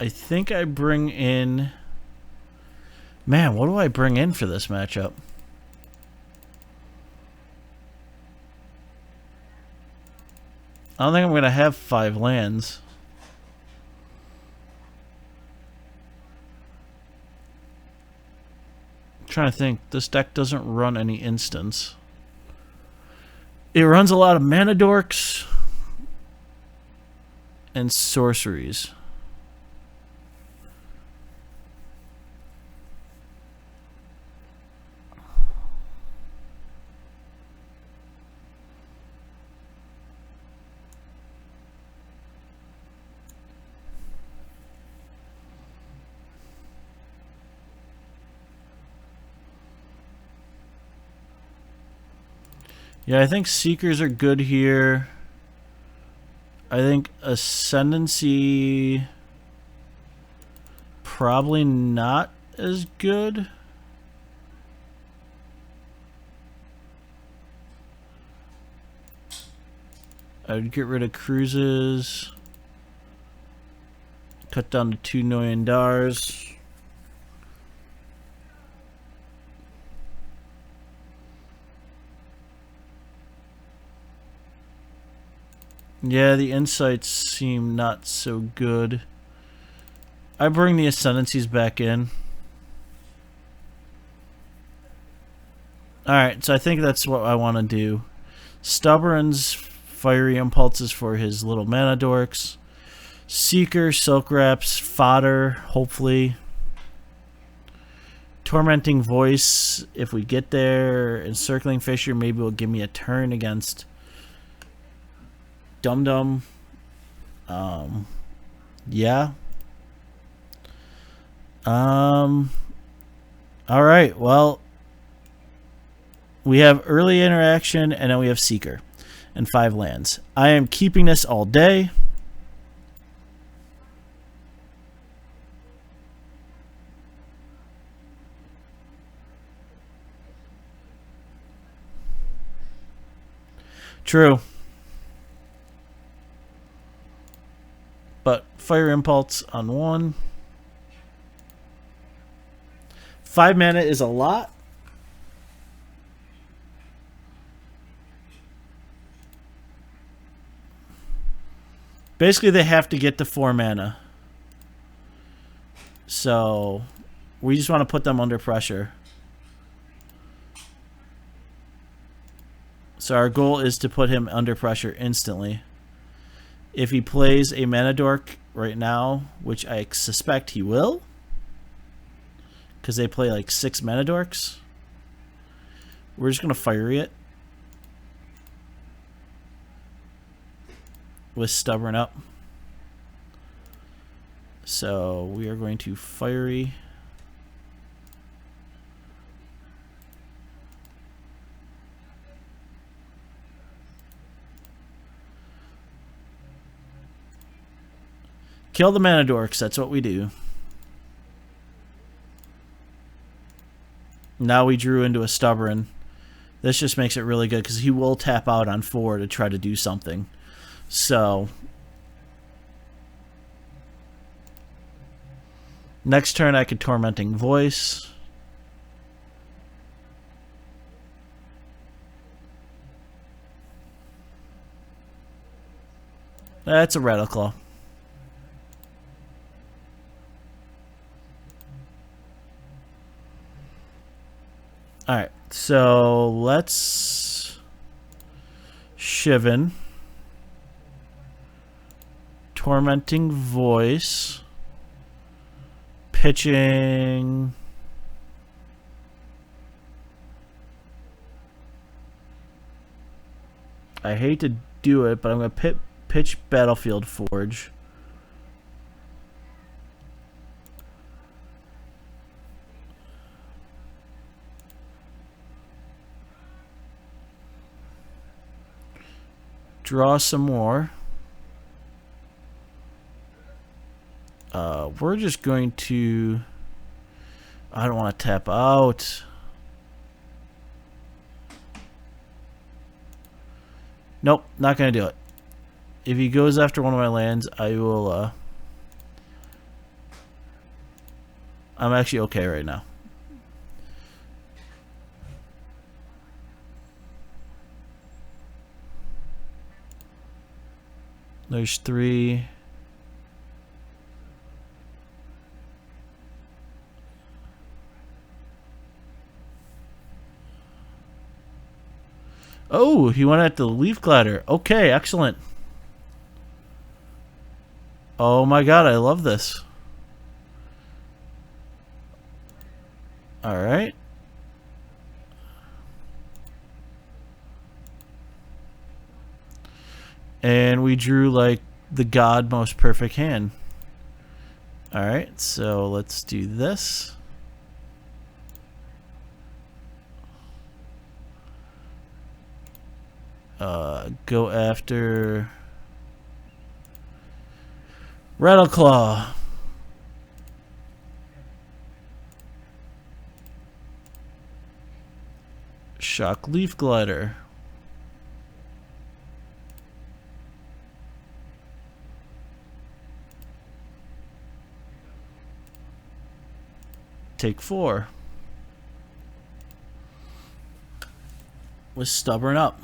I think I bring in... Man, what do I bring in for this matchup? I don't think I'm going to have 5 lands. I'm trying to think. This deck doesn't run any instants. It runs a lot of mana dorks and sorceries. Yeah, I think Seekers are good here. I think Ascendancy probably not as good. I'd get rid of Cruises. Cut down to 2 Noyan Dars. Yeah, the insights seem not so good. I bring the Ascendancies back in. Alright, so I think that's what I want to do. Stubborn's Fiery Impulses for his little mana dorks. Seeker, Silk Wraps, Fodder, hopefully. Tormenting Voice, if we get there. Encircling Fissure, maybe will give me a turn against Dum Dum. Yeah. Alright, well, we have early interaction, and then we have Seeker and 5 lands. I am keeping this all day. True. But Fire Impulse on 1. 5 mana is a lot. Basically, they have to get to 4 mana. So, we just want to put them under pressure. So our goal is to put him under pressure instantly. If he plays a mana dork right now, which I suspect he will, because they play like 6 mana dorks, we're just going to Fiery it with Stubborn Up. So we are going to Fiery. Kill the mana dorks, that's what we do. Now we drew into a Stubborn. This just makes it really good because he will tap out on 4 to try to do something. So next turn I could Tormenting Voice. That's a Rattleclaw. Alright, so let's Shivan. Tormenting Voice. Pitching. I hate to do it, but I'm going to pitch Battlefield Forge. Draw some more. We're just going to... I don't want to tap out. Nope, not going to do it. If he goes after one of my lands, I will... I'm actually okay right now. There's 3. Oh, he went at the Leaf Glider. Okay, excellent. Oh my god, I love this. Alright. And we drew like the god most perfect hand. Alright, so let's do this. Go after Rattleclaw. Shock Leaf Glider. Take 4. With Stubborn Up.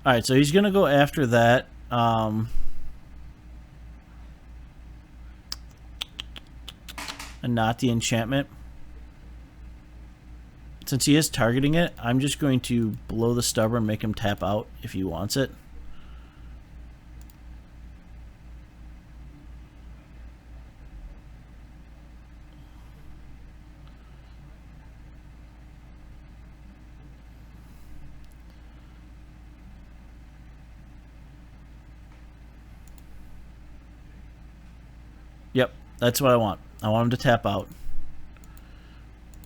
Alright, so he's going to go after that. And not the enchantment. Since he is targeting it, I'm just going to blow the stubborn, make him tap out if he wants it. Yep, that's what I want. I want him to tap out.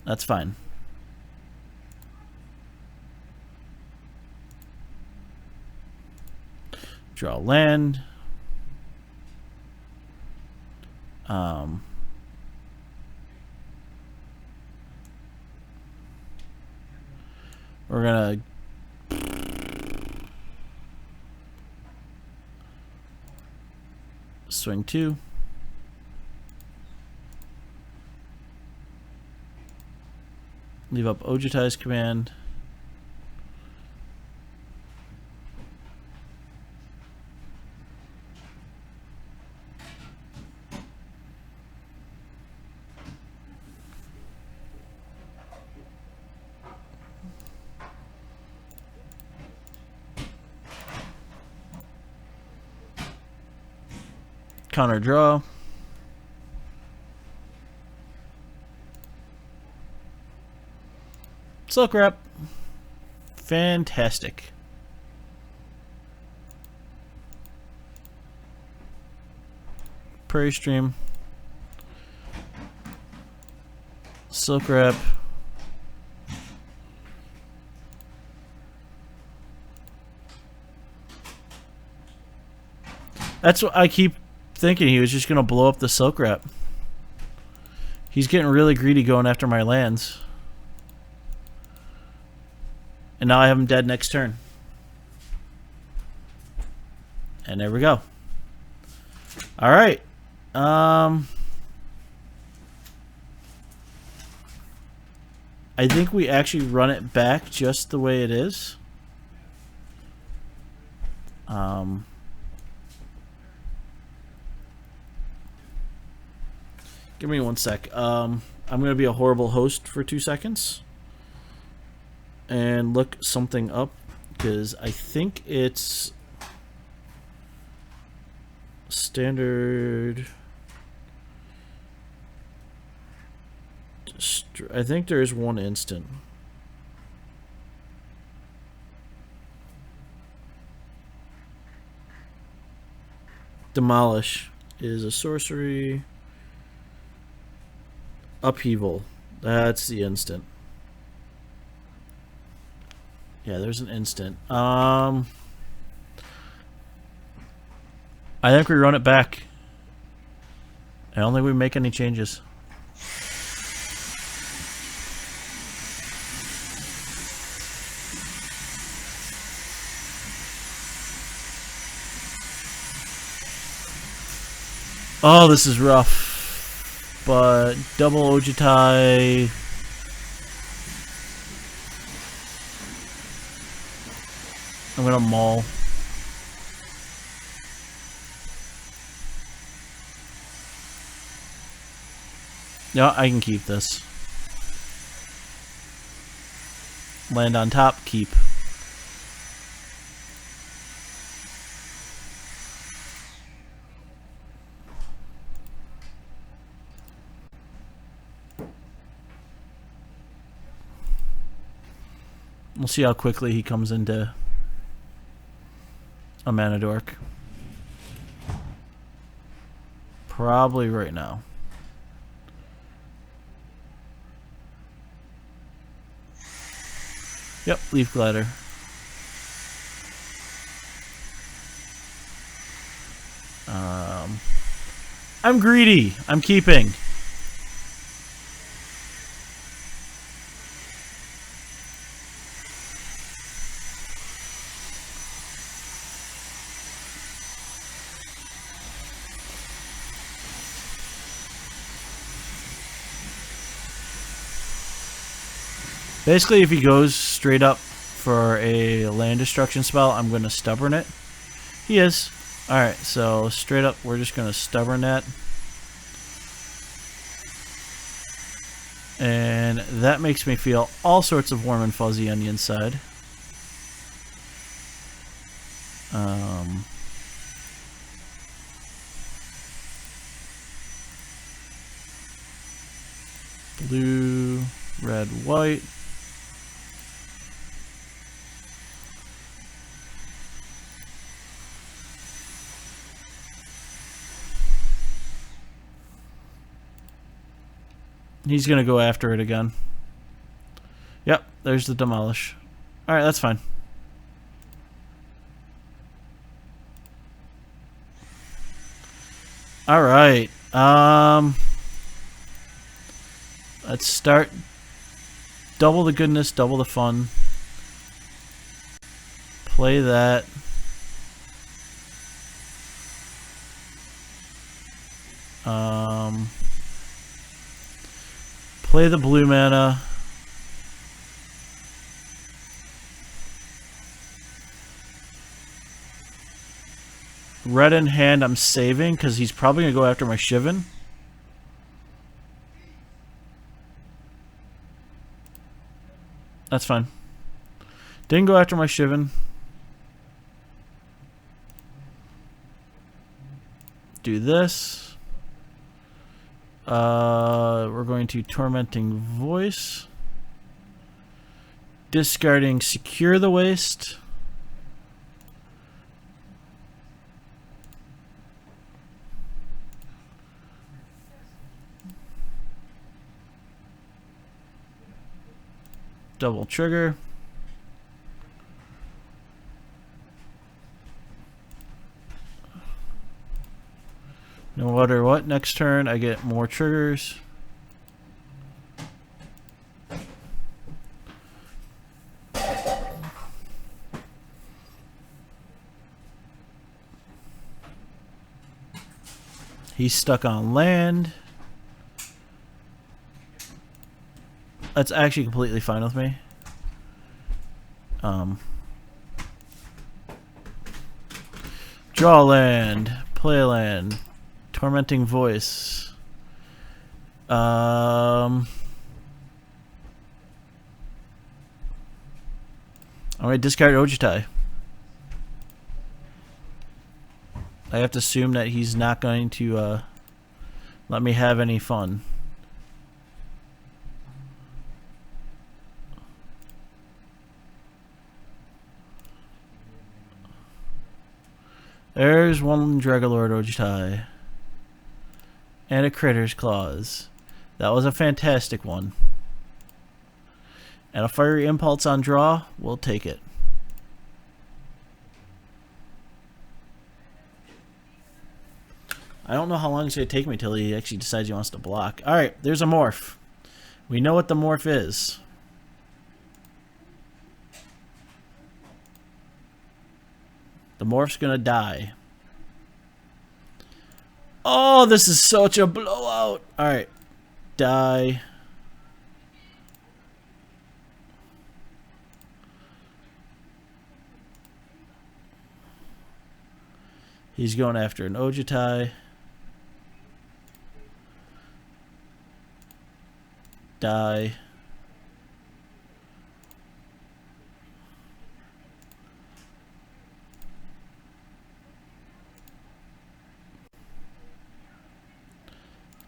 That's fine. Draw land. We're gonna swing 2. Leave up Ojutai's command. Counter draw. Silk Wrap. Fantastic. Prairie Stream. Silk Wrap. That's what I keep thinking. He was just going to blow up the Silk Wrap. He's getting really greedy going after my lands. And now I have him dead next turn. And there we go. Alright. I think we actually run it back just the way it is. Give me 1 sec. I'm going to be a horrible host for 2 seconds. And look something up, because I think it's standard. I think there is 1 instant. Demolish is a sorcery. Upheaval. That's the instant. Yeah, there's an instant. I think we run it back. I don't think we make any changes. Oh, this is rough. But double Ojutai. I'm gonna maul. Yeah, I can keep this. Land on top, keep. We'll see how quickly he comes into a mana dork. Probably right now. Yep, Leaf Glider. I'm greedy. I'm keeping. Basically, if he goes straight up for a land destruction spell, I'm going to stubborn it. He is. Alright, so straight up, we're just going to stubborn that. And that makes me feel all sorts of warm and fuzzy on the inside. Blue, red, white. He's going to go after it again. Yep, there's the demolish. Alright, that's fine. Alright. Let's start. Double the goodness, double the fun. Play that. Play the blue mana. Red in hand, I'm saving because he's probably going to go after my Shivan. That's fine. Didn't go after my Shivan. Do this. We're going to Tormenting Voice. Discarding Secure the Waste. Double trigger. No matter what, next turn I get more triggers. He's stuck on land. That's actually completely fine with me. Draw land, play land, Tormenting Voice. I'm going to discard Ojutai. I have to assume that he's not going to let me have any fun. There's one Dragalord Ojutai. And a Critter's Claws. That was a fantastic one. And a Fiery Impulse on draw, we'll take it. I don't know how long it's going to take me till he actually decides he wants to block. Alright, there's a morph. We know what the morph is. The morph's gonna die. Oh, this is such a blowout. Alright. Die. He's going after an Ojutai. Die.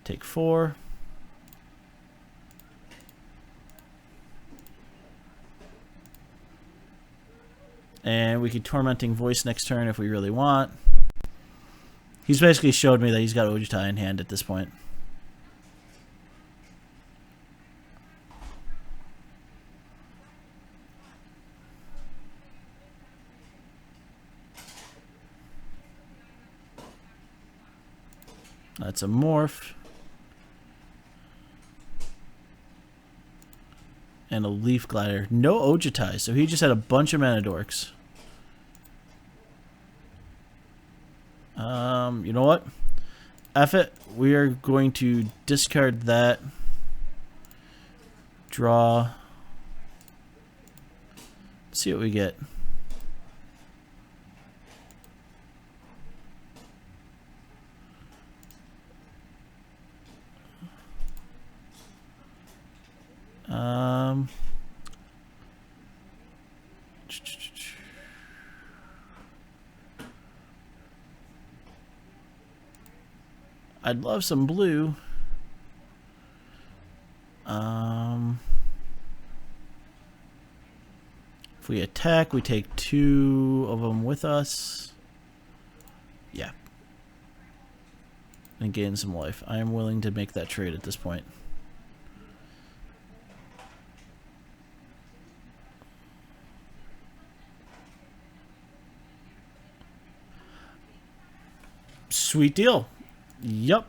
Take 4. And we could Tormenting Voice next turn if we really want. He's basically showed me that he's got Ojutai in hand at this point. That's a morph. And a Leaf Glider. No Ojutai, so he just had a bunch of mana dorks. You know what? F it. We are going to discard that. Draw. Let's see what we get. I'd love some blue. If we attack, we take 2 of them with us. Yeah. And gain some life. I am willing to make that trade at this point. Sweet deal. Yup.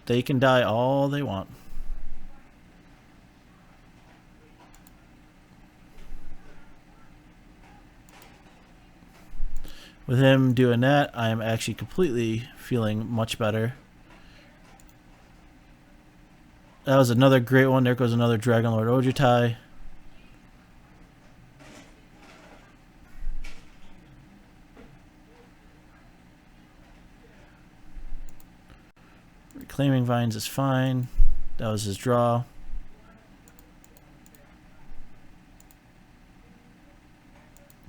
They can die all they want. With him doing that, I am actually completely feeling much better. That was another great one. There goes another Dragon Lord Ojutai. Reclaiming Vines is fine. That was his draw.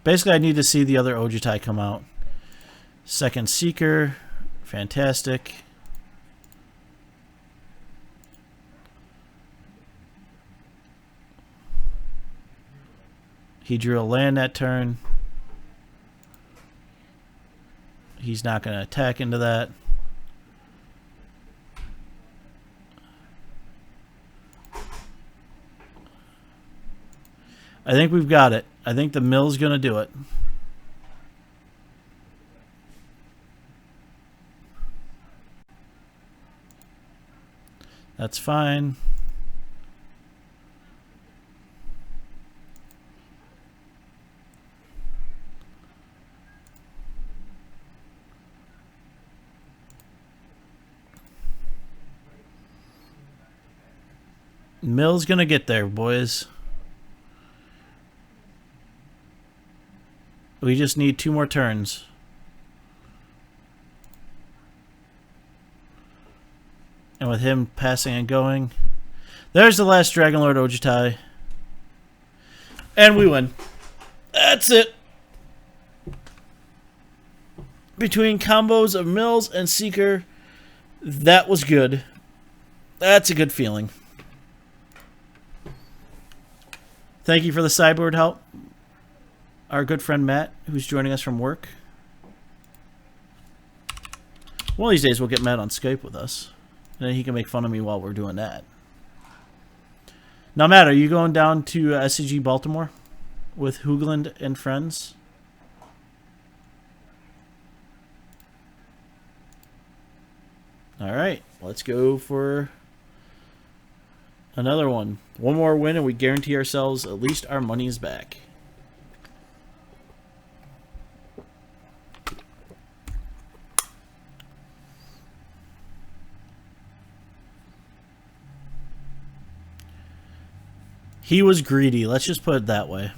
Basically, I need to see the other Ojutai come out. Second Seeker. Fantastic. He drew a land that turn. He's not going to attack into that. I think we've got it. I think the mill's going to do it. That's fine. Mill's going to get there, boys. We just need 2 more turns. And with him passing and going, there's the last Dragon Lord Ojutai. And we win. That's it. Between combos of Mills and Seeker, that was good. That's a good feeling. Thank you for the sideboard help. Our good friend Matt, who's joining us from work. One of these days we'll get Matt on Skype with us. And then he can make fun of me while we're doing that. Now, Matt, are you going down to SCG Baltimore with Hoogland and friends? All right, let's go for another one. One more win and we guarantee ourselves at least our money's back. He was greedy. Let's just put it that way.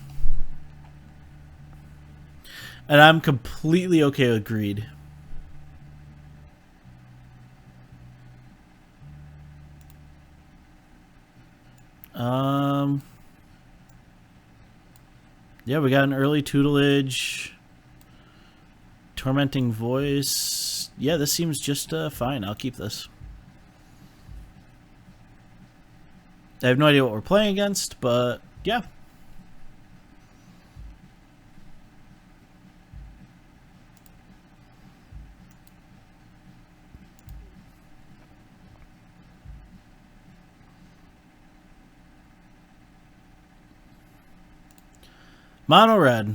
And I'm completely okay with greed. Yeah, we got an early tutelage. Tormenting Voice. Yeah, this seems just fine. I'll keep this. I have no idea what we're playing against, but yeah. Mono red.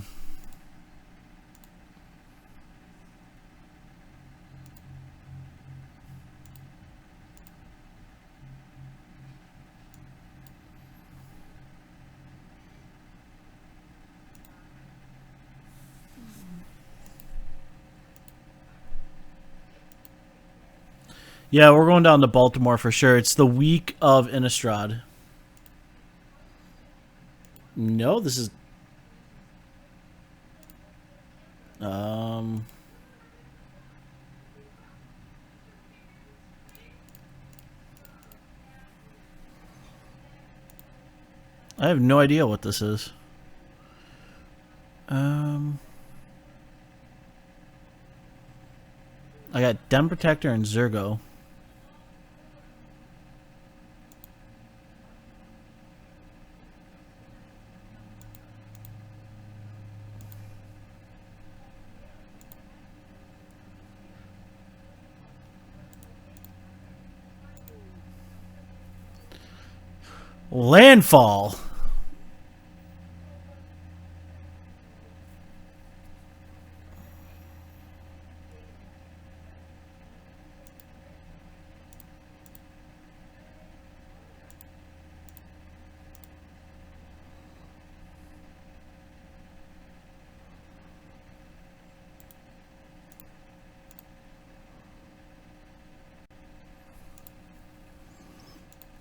Yeah, we're going down to Baltimore for sure. It's the week of Innistrad. No, this is... I have no idea what this is. I got Den Protector and Zergo. Landfall.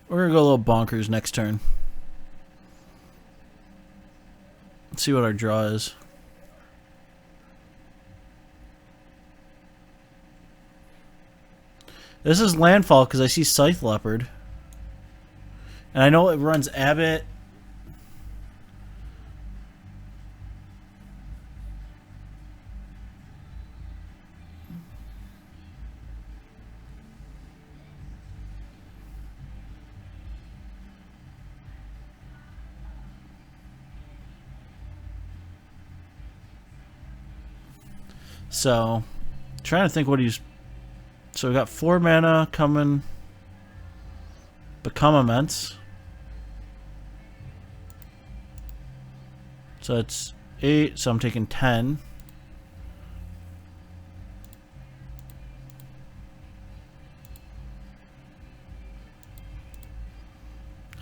We're going to go a little bonkers next turn. Let's see what our draw is. This is Landfall because I see Scythe Leopard. And I know it runs Abbott. So, trying to think what he's... So we got 4 mana coming. Become Immense. So it's 8, so I'm taking 10.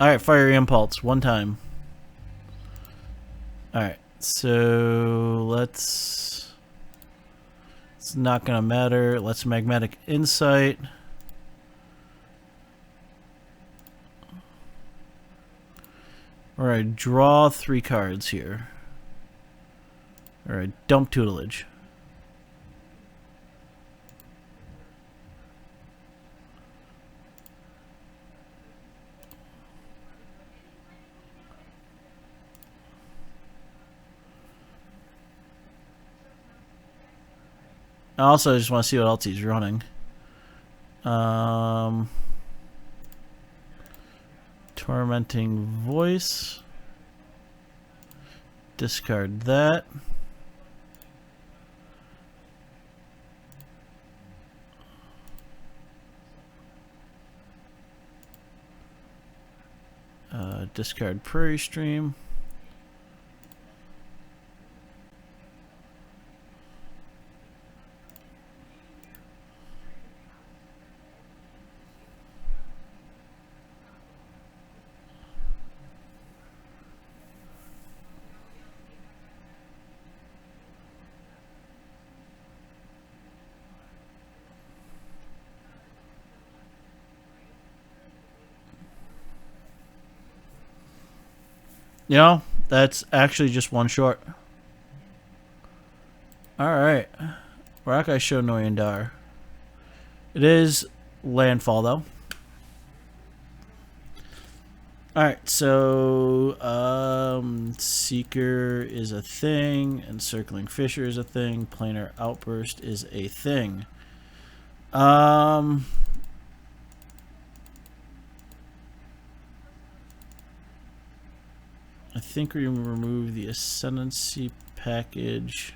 Alright, Fiery Impulse, 1 time. Alright, so let's... It's not gonna matter. Let's Magmatic Insight. Alright, draw 3 cards here. Alright, dump Tutelage. Also, I just want to see what else he's running. Tormenting Voice. Discard that. Discard Prairie Stream. You know, that's actually just 1 short. Alright. Rakai Show Noyan Dar. It is Landfall, though. Alright, so Seeker is a thing, Encircling Fissure is a thing, Planar Outburst is a thing. I think we remove the Ascendancy package.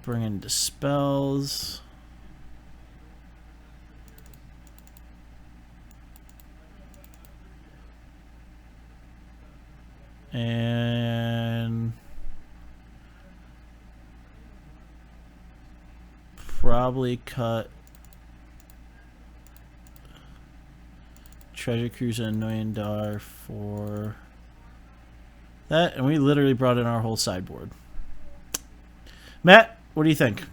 Bring in Dispels. And probably cut Treasure Cruiser and Noyan Dar for that, and we literally brought in our whole sideboard. Matt, what do you think?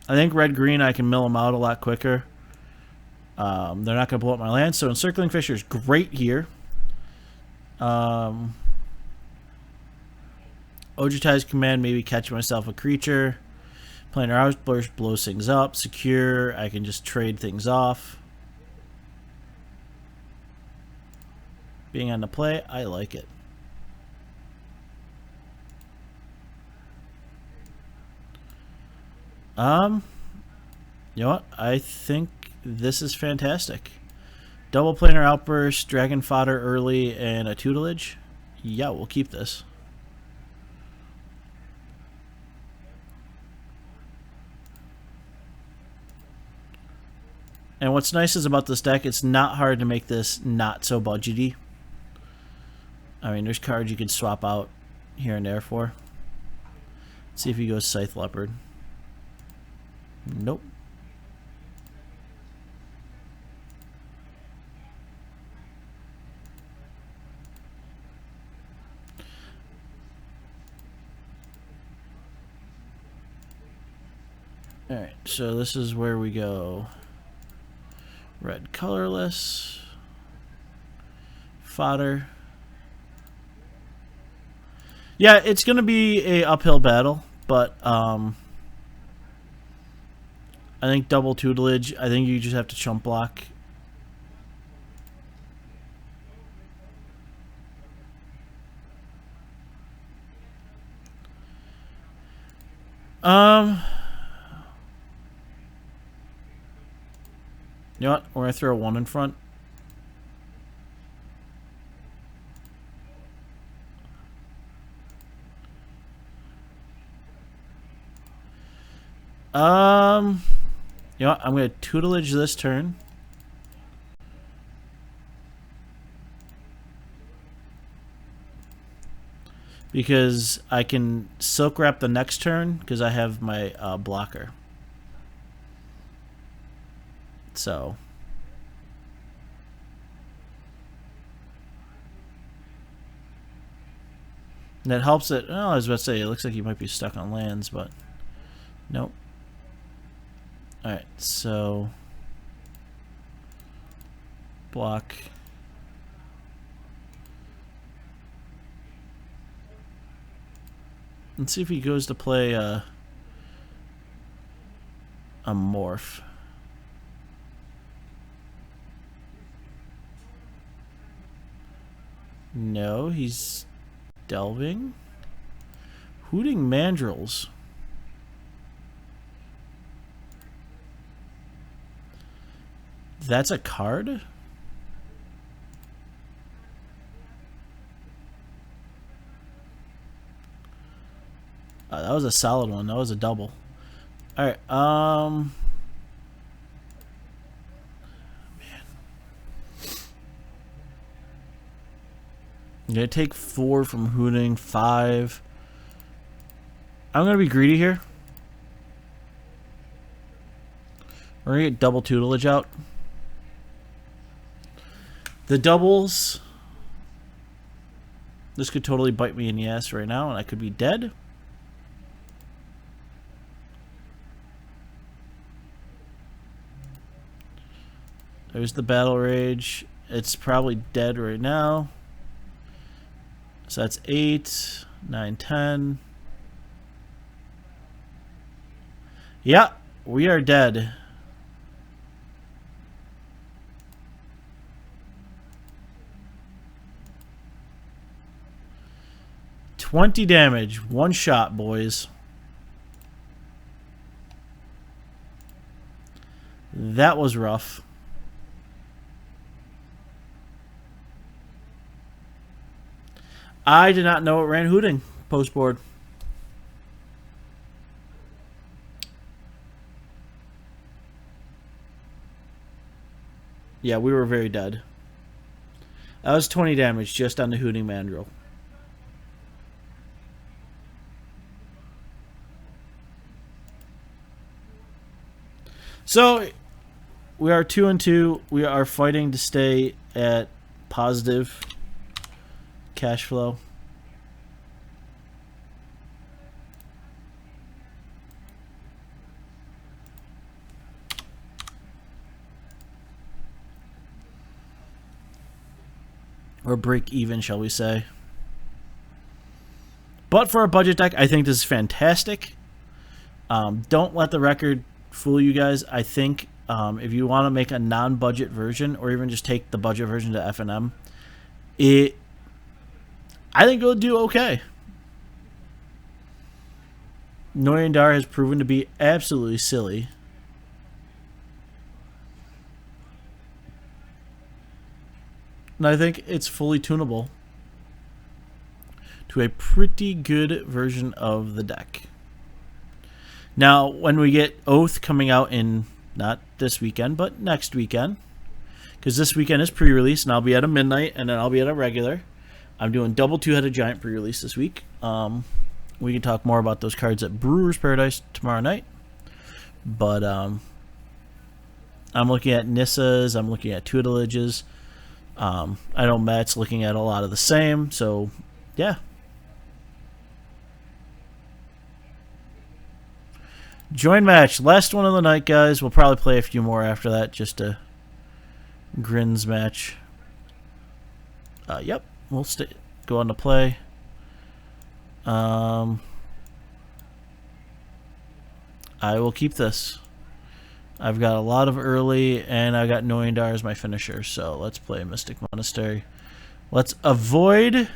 I think red-green, I can mill them out a lot quicker. They're not going to blow up my land. So Encircling Fissure is great here. Ojutai's Command, maybe catch myself a creature. Planar Outburst blows things up. Secure, I can just trade things off. Being on the play, I like it. You know what? I think this is fantastic. Double Planar Outburst, Dragon Fodder early, and a Tutelage. Yeah, we'll keep this. And what's nice is about this deck, it's not hard to make this not so budgety. I mean, there's cards you can swap out here and there for. Let's see if he goes Scythe Leopard. Nope. Alright, so this is where we go. Red colorless. Fodder. Yeah, it's going to be a uphill battle, but I think double tutelage. I think you just have to chump block. You know what? We're going to throw 1 in front. You know what? I'm going to tutelage this turn. Because I can Silk Wrap the next turn because I have my blocker. So. And that helps it. Oh, I was about to say, it looks like you might be stuck on lands, but nope. Alright, so block. Let's see if he goes to play a morph. No, he's delving. Hooting Mandrills. That's a card? That was a solid one. That was a double. Alright, man. I'm gonna take 4 from hooting, 5. I'm gonna be greedy here. We're gonna get double tutelage out. The doubles. This could totally bite me in the ass right now, and I could be dead. There's the Battle Rage. It's probably dead right now. So that's 8, 9, 10. Yeah, we are dead. $20 damage. 1 shot, boys. That was rough. I did not know it ran hooting post board. Yeah, we were very dead. That was 20 damage just on the hooting mandrill. So we are 2-2. We are fighting to stay at positive cash flow. or break even, shall we say. But for a budget deck, I think this is fantastic. Don't let the record fool you guys. I think if you want to make a non-budget version, or even just take the budget version to FNM, I think it'll do okay. Noyan has proven to be absolutely silly. And I think it's fully tunable to a pretty good version of the deck. Now, when we get Oath coming out in, not this weekend, but next weekend, because this weekend is pre-release, and I'll be at a midnight, and then I'll be at a regular. I'm doing double two-headed giant pre-release this week. We can talk more about those cards at Brewer's Paradise tomorrow night. But I'm looking at Nissas. I'm looking at Tutelage. I know Matt's looking at a lot of the same. So, yeah. Join match. Last one of the night, guys. We'll probably play a few more after that. Just a grins match. Yep. We'll go on to play. I will keep this. I've got a lot of early, and I got Noyan as my finisher. So let's play Mystic Monastery. Let's avoid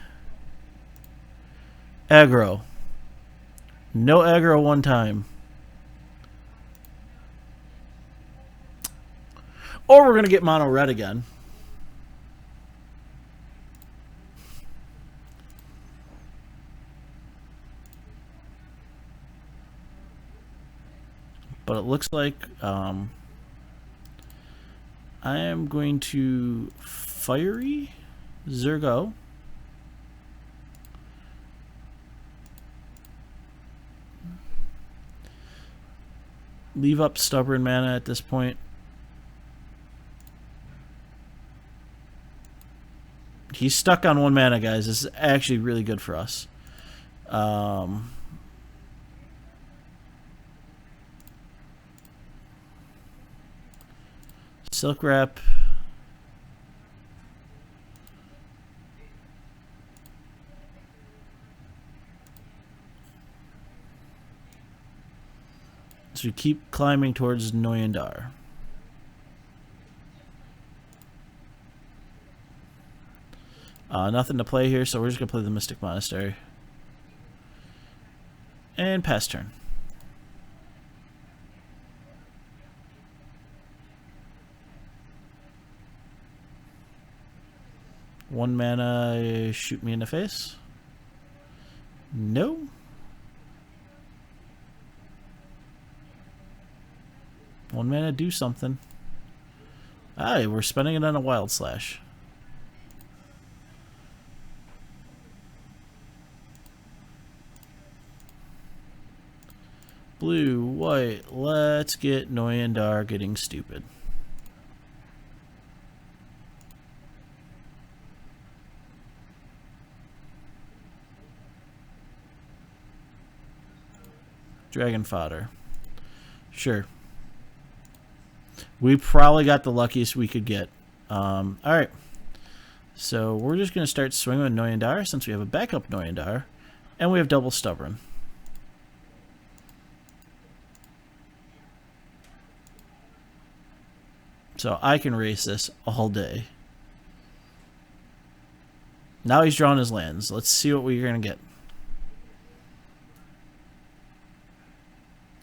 aggro. No aggro one time. Or we're going to get mono red again. But it looks like I am going to Fiery Zergo. Leave up Stubborn Mana at this point. He's stuck on 1 mana, guys. This is actually really good for us. Silk Wrap. So we keep climbing towards Noyan. Nothing to play here, so we're just going to play the Mystic Monastery. And pass turn. One mana, shoot me in the face. No. One mana, do something. Aye, we're spending it on a Wild Slash. Blue, white, let's get Noyan getting stupid. Dragon Fodder. Sure. We probably got the luckiest we could get. Alright. So we're just going to start swinging with Noyan since we have a backup Noyan. And we have double Stubborn. So I can race this all day. Now he's drawn his lands. Let's see what we're going to get.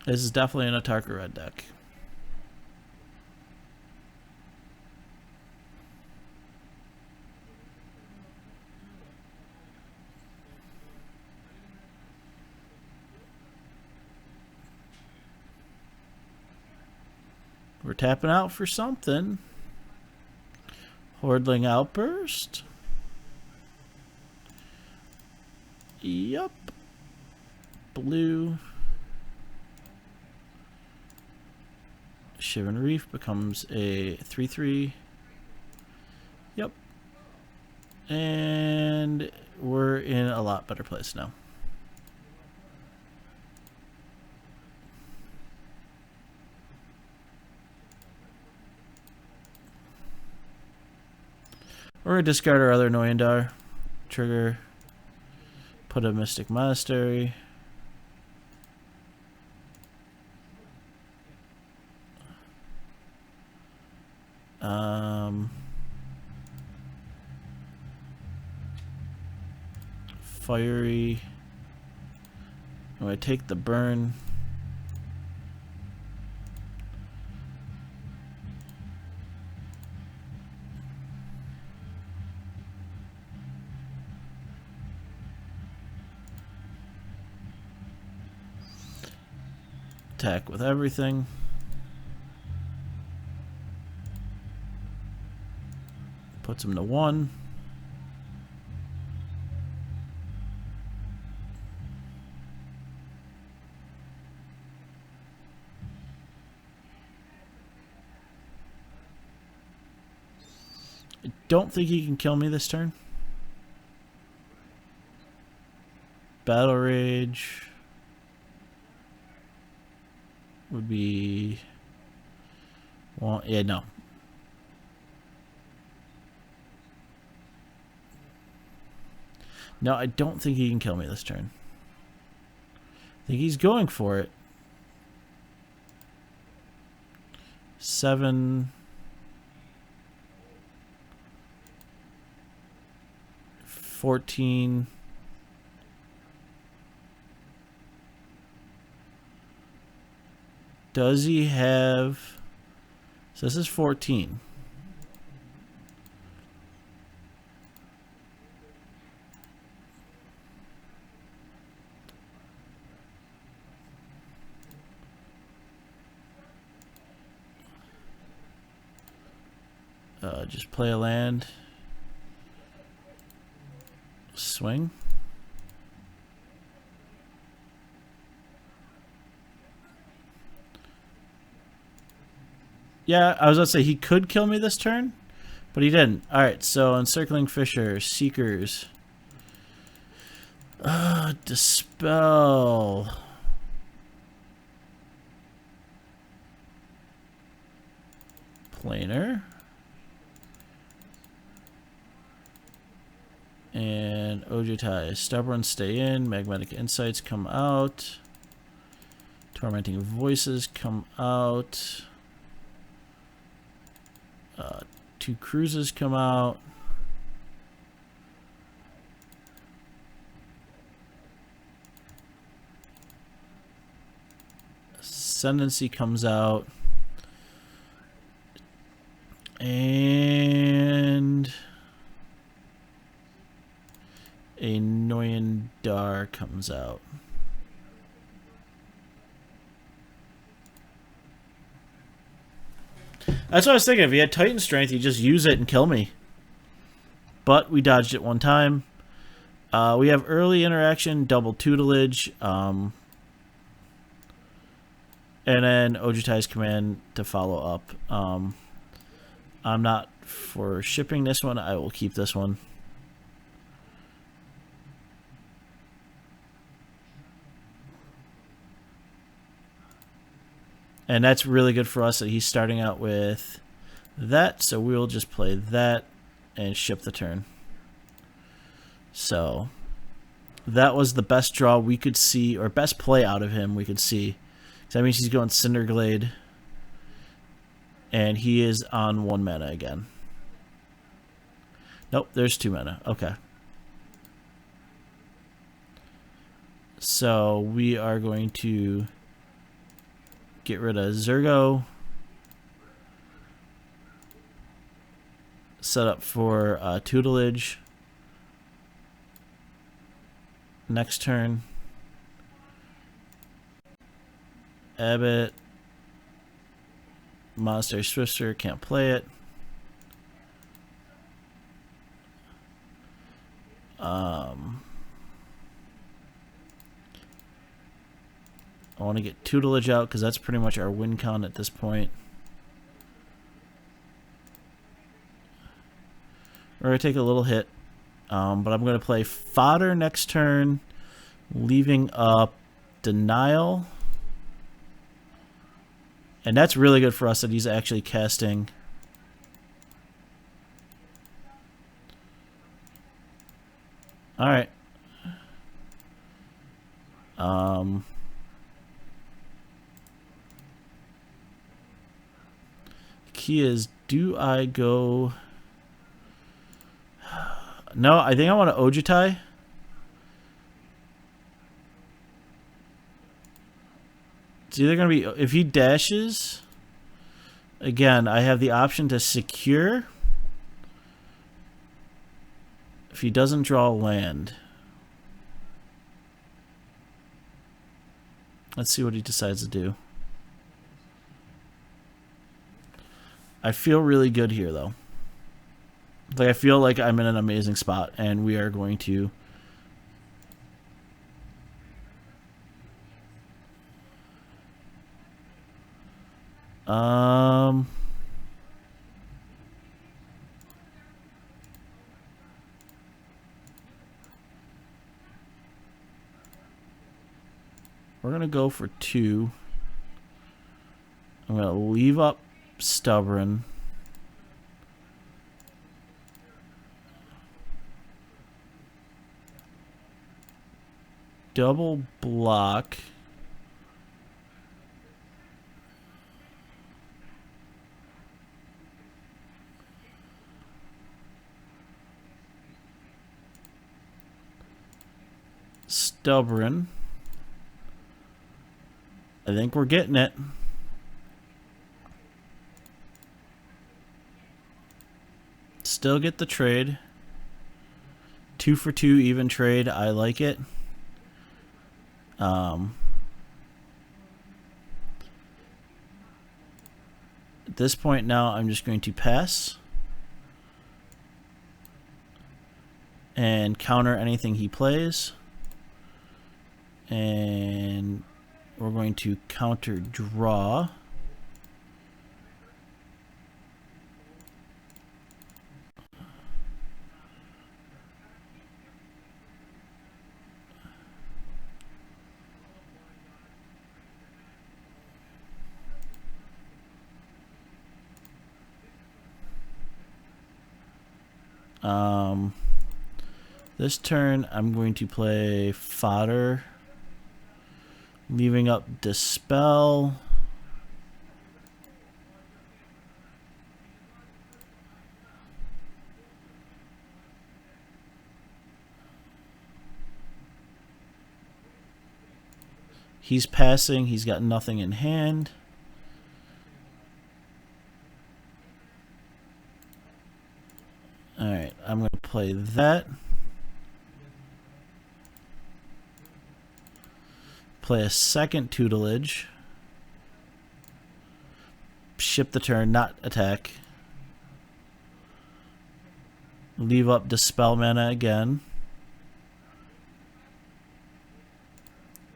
This is definitely an Atarka red deck. We're tapping out for something. Hordling Outburst. Yup. Blue. Shivan Reef becomes a 3/3. Yep. And we're in a lot better place now. We're going to discard our other Noyan. Trigger. Put a Mystic Monastery. Fiery. I'm going to take the burn. Attack with everything. Puts him to 1. I don't think he can kill me this turn. Battle Rage would be... Well, yeah, no. No, I don't think he can kill me this turn. I think he's going for it. 7... 14... Does he have... So this is 14. Just play a land. Swing. Yeah, I was going to say he could kill me this turn, but he didn't. Alright, so Encircling Fissure, Seekers. Dispel. Planar. And Ojutai. Stubborn, stay in. Magnetic Insights come out. Tormenting Voices come out. 2 cruises come out. Ascendancy comes out. And a Noyan Dar comes out. That's what I was thinking. If he had Titan Strength, he'd just use it and kill me. But we dodged it one time. We have early interaction, double tutelage, and then Ojutai's command to follow up. I'm not for shipping this one. I will keep this one. And that's really good for us that he's starting out with that. So we'll just play that and ship the turn. So that was the best draw we could see, or best play out of him we could see. So that means he's going Cinderglade. And he is on 1 mana again. Nope, there's 2 mana. Okay. So we are going to get rid of Zergo. Set up for tutelage. Next turn. Abbott. Monastery Swifter, can't play it. I want to get tutelage out because that's pretty much our win con at this point. We're going to take a little hit, but I'm going to play Fodder next turn, leaving up Denial. And that's really good for us that he's actually casting All right. Key is, do I go? No, I think I want to Ojutai. It's either going to be, if he dashes, again, I have the option to secure. If he doesn't draw land. Let's see what he decides to do. I feel really good here, though. Like, I feel like I'm in an amazing spot, and we are going to... We're going to go for 2. I'm going to leave up Stubborn. Double block. Stubborn. I think we're getting it. Still get the trade. 2 for 2 even trade. I like it. At this point now, I'm just going to pass and counter anything he plays. And we're going to counter draw. This turn I'm going to play Fodder, leaving up Dispel. He's passing, he's got nothing in hand. Alright, I'm going to play that. Play a second tutelage. Ship the turn, not attack. Leave up Dispel mana again.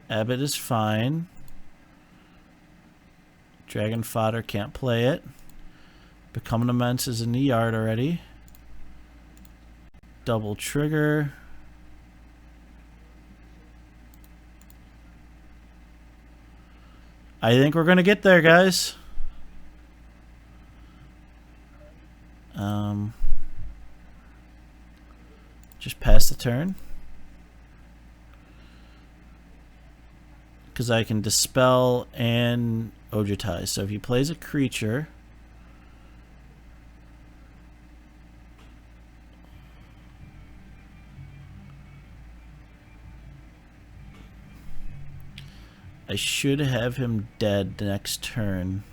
Abbott is fine. Dragon Fodder can't play it. Become an Immense is in the yard already. Double trigger. I think we're going to get there, guys. Just pass the turn. Because I can Dispel and Ojutai. So if he plays a creature... I should have him dead the next turn.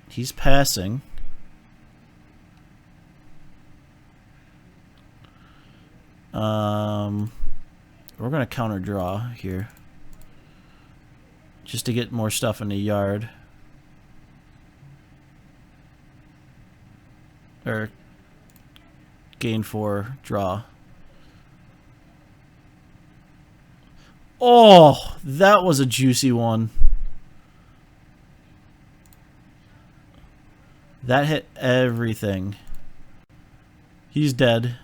He's passing. We're gonna counter draw here. Just to get more stuff in the yard. Or gain 4, draw. Oh, that was a juicy one. That hit everything. He's dead.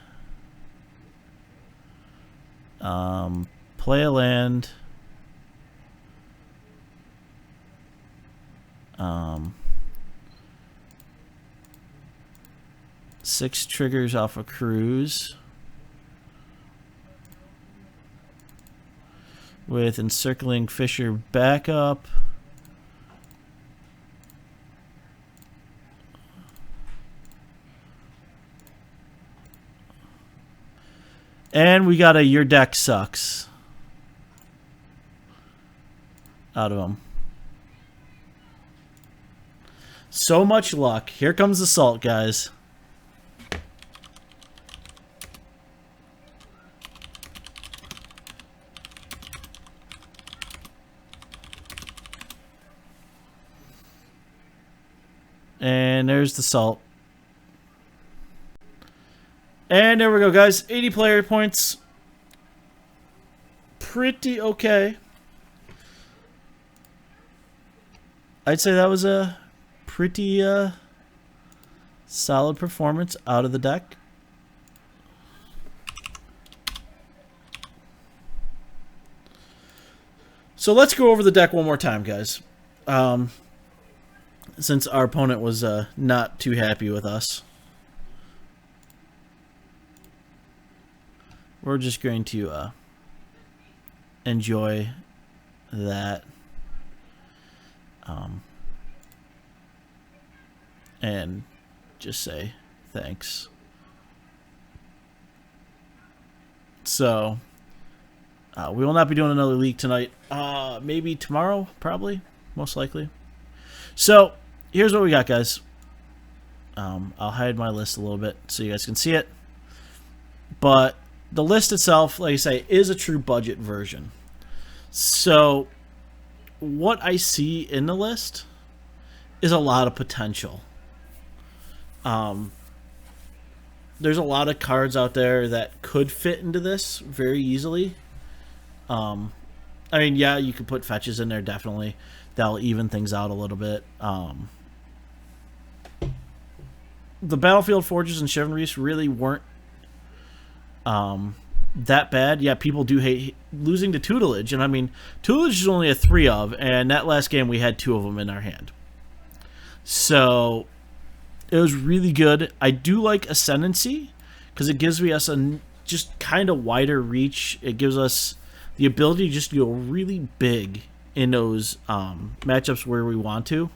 Play a land. 6 triggers off a cruise. With Encircling Fissure backup. And we got a Your Deck Sucks out of them. So much luck. Here comes the salt, guys. And there's the salt. And there we go, guys. 80 player points. Pretty okay. I'd say that was a pretty solid performance out of the deck. So let's go over the deck one more time, guys. Since our opponent was not too happy with us. We're just going to enjoy that. And just say thanks. So, we will not be doing another league tonight. Maybe tomorrow, probably, most likely. So, here's what we got, guys. I'll hide my list a little bit so you guys can see it. But the list itself, like I say, is a true budget version. So, what I see in the list is a lot of potential. There's a lot of cards out there that could fit into this very easily. I mean, yeah, you could put fetches in there, definitely. That'll even things out a little bit. The Battlefield Forges and Chivalries really weren't that bad. Yeah, people do hate losing to Tutelage, and I mean, Tutelage is only a 3 of, and that last game we had 2 of them in our hand. So it was really good. I do like Ascendancy because it gives us a just kind of wider reach. It gives us the ability to just go really big in those matchups where we want to.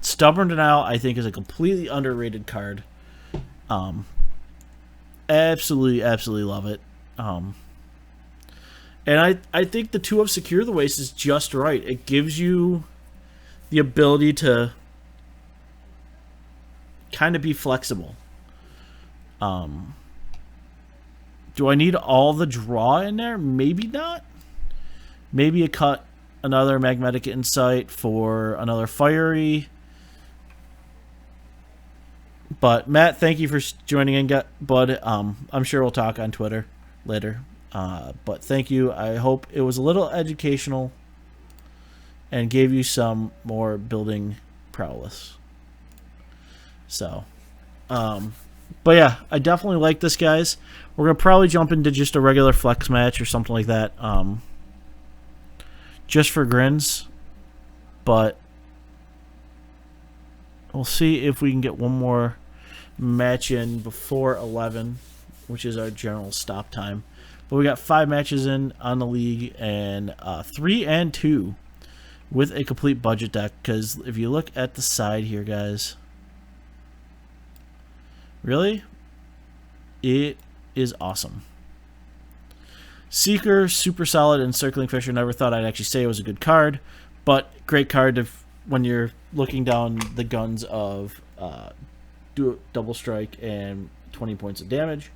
Stubborn Denial, I think, is a completely underrated card. Absolutely love it. And I think the 2 of Secure the Waste is just right. It gives you the ability to kind of be flexible. Do I need all the draw in there? Maybe not. Maybe another Magnetic Insight for another Fiery. But Matt, thank you for joining in, bud. I'm sure we'll talk on Twitter later. But thank you. I hope it was a little educational and gave you some more building prowess. So, but yeah, I definitely like this, guys. We're gonna probably jump into just a regular flex match or something like that, just for grins. But we'll see if we can get one more match in before 11, which is our general stop time. But we got 5 matches in on the league, and 3 and 2 with a complete budget deck. Because if you look at the side here, guys, really, it is awesome. Seeker, super solid, and Encircling Fissure. Never thought I'd actually say it was a good card, but great card when you're looking down the guns of do double strike and 20 points of damage.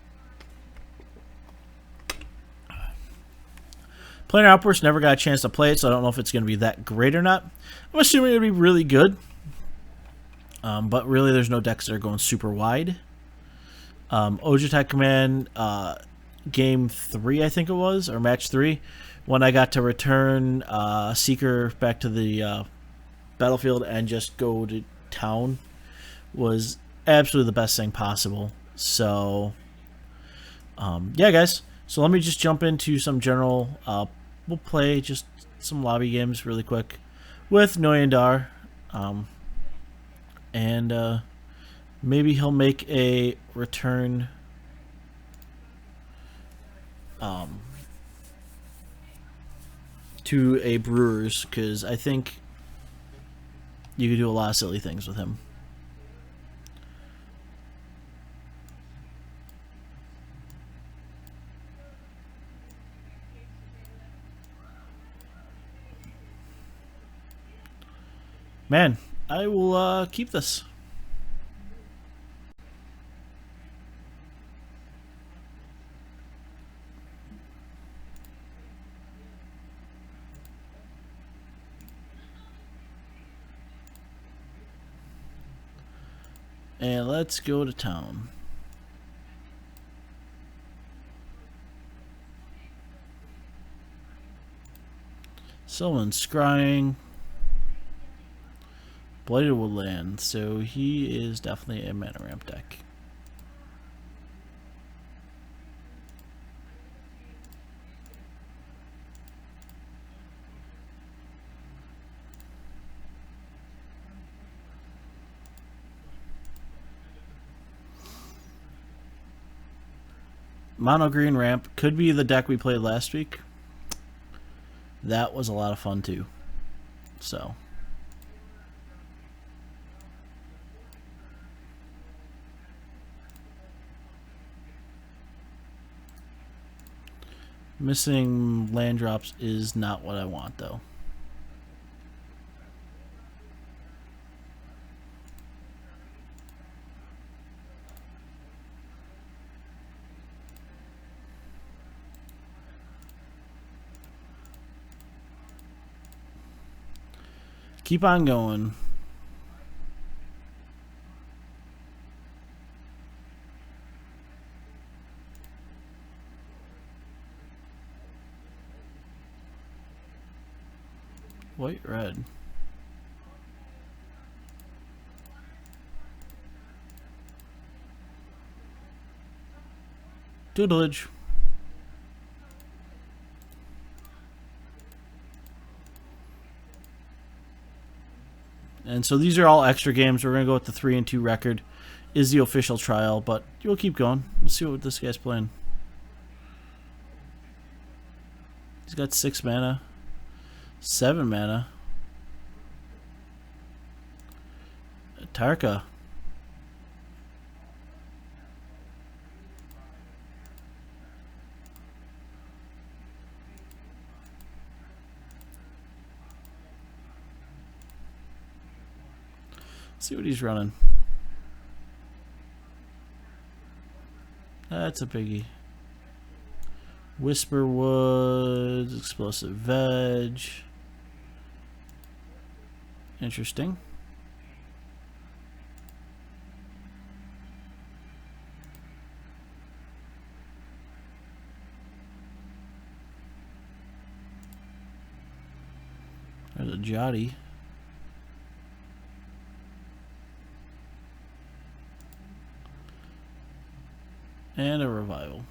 Planar Outburst, never got a chance to play it, so I don't know if it's going to be that great or not. I'm assuming it'll be really good, but really there's no decks that are going super wide. Ojutai Command, game 3 I think it was, or match 3, when I got to return Seeker back to the battlefield and just go to town, was absolutely the best thing possible. So yeah, guys, So let me just jump into some general. We'll play just some lobby games really quick with Noyan, and maybe he'll make a return. To a Brewers, because I think you could do a lot of silly things with him. Man, I will keep this. And let's go to town. Someone's scrying. Blighted Woodland, so he is definitely a mana ramp deck. Mono green ramp could be the deck we played last week. That was a lot of fun too. So missing land drops is not what I want though. Keep on going. White, red. Doodlage. And so these are all extra games. We're going to go with the 3-2 record. Is the official trial, but we'll keep going. Let's see what this guy's playing. He's got 6 mana. 7 mana. Tarka. See what he's running. That's a biggie. Whisper Woods, Explosive Veg. Interesting. There's a Jotty. And a Revival.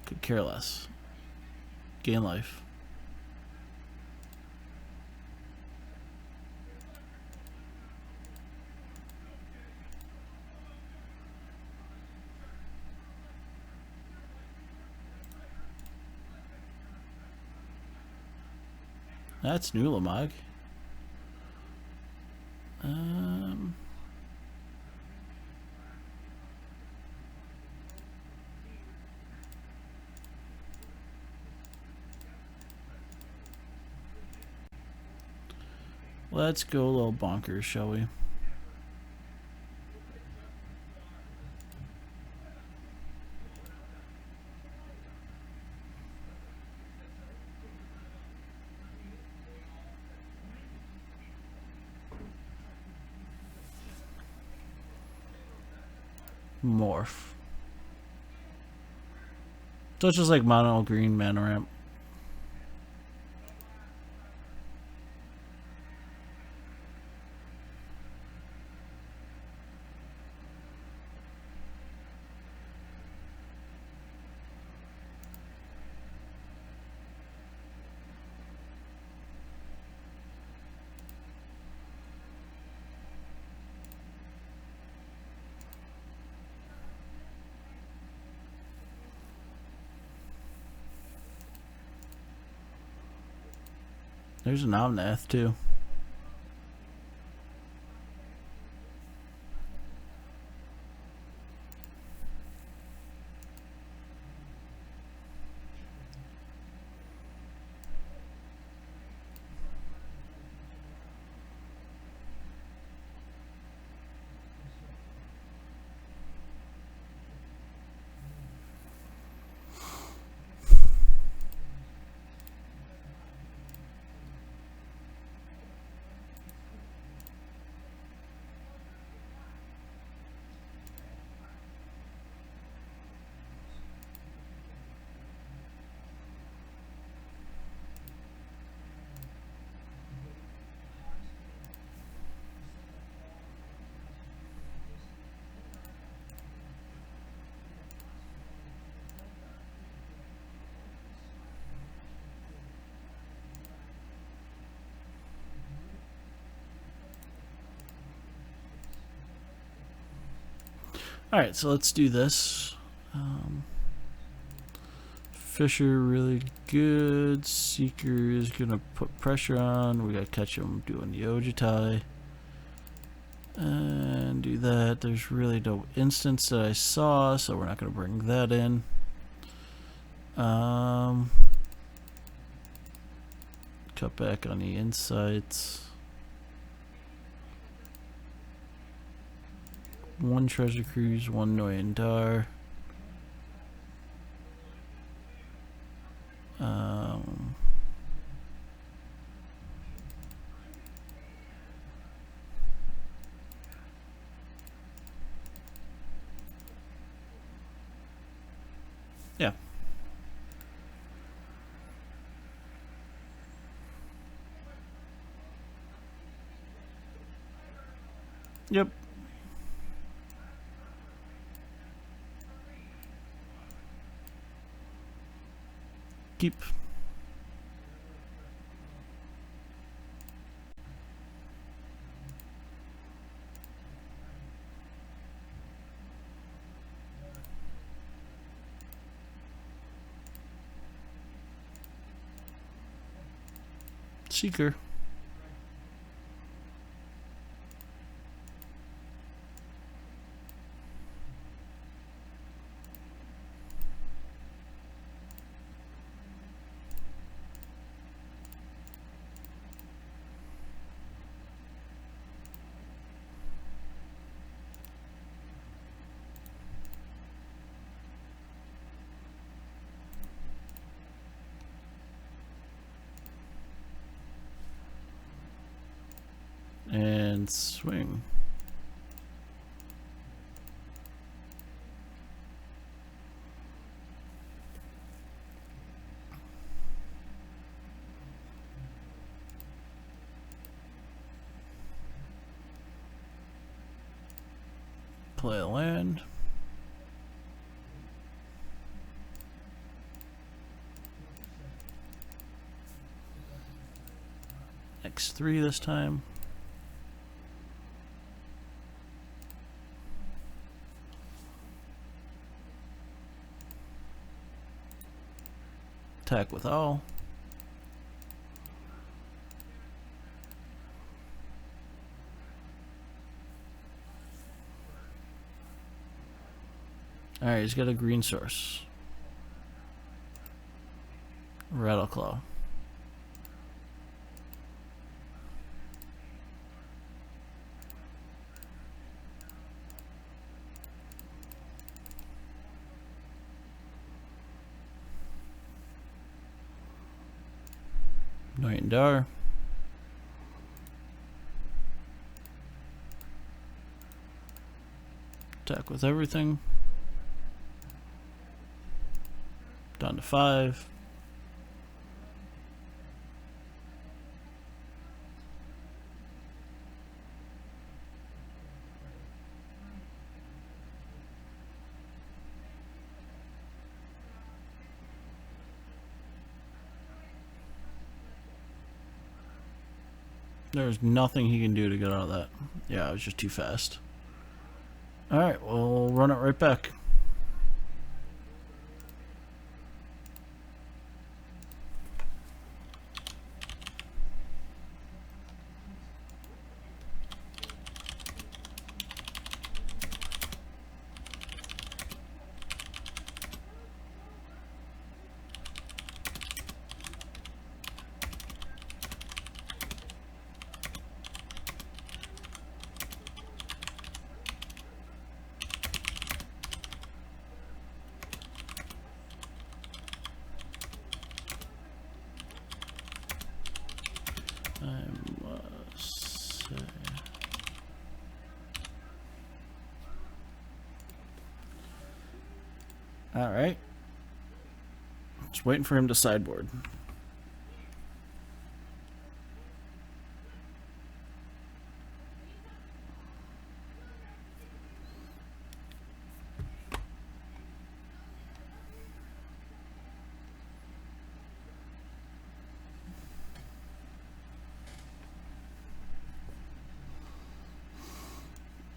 Could care less. Gain life. That's new, Lamag. Let's go a little bonkers, shall we? Morph. So it's just like mono green mana ramp. There's an Omnath too. Alright, so let's do this. Fisher really good. Seeker is going to put pressure on. We got to catch him doing the Ojitai. And do that. There's really no instance that I saw, so we're not going to bring that in. Cut back on the insights. One treasure cruise, one Noyan Dar. Yeah. Yep. Keep. Seeker. And swing. Play a land. X3 this time. Attack with all. Alright, he's got a green source. Rattleclaw. Noyan Dar. Attack with everything. Down to 5. There's nothing he can do to get out of that. Yeah, it was just too fast. Alright, we'll run it right back. I must say. Alright. Just waiting for him to sideboard.